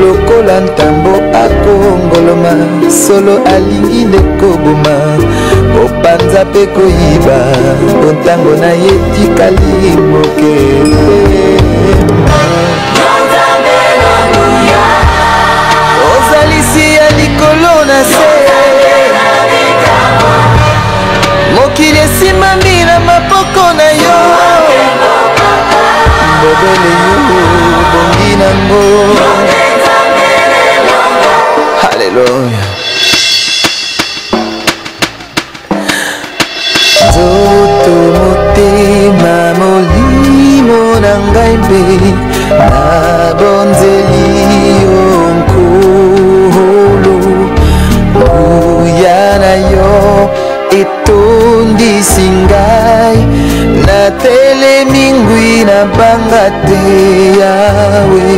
lokola ntambo akongoloma solo alingi nde koboma kopanza pe koyiba ntango na ye tikali moke ozalisi ya likolo na se mokili esimami na maboko na yo bobele yo bongi nango haleluya nzoto motema molimo na ngai mpe nabonzeli yo nkolo nguya na yo etondisi ngai natelemi ngwi na banga te yawe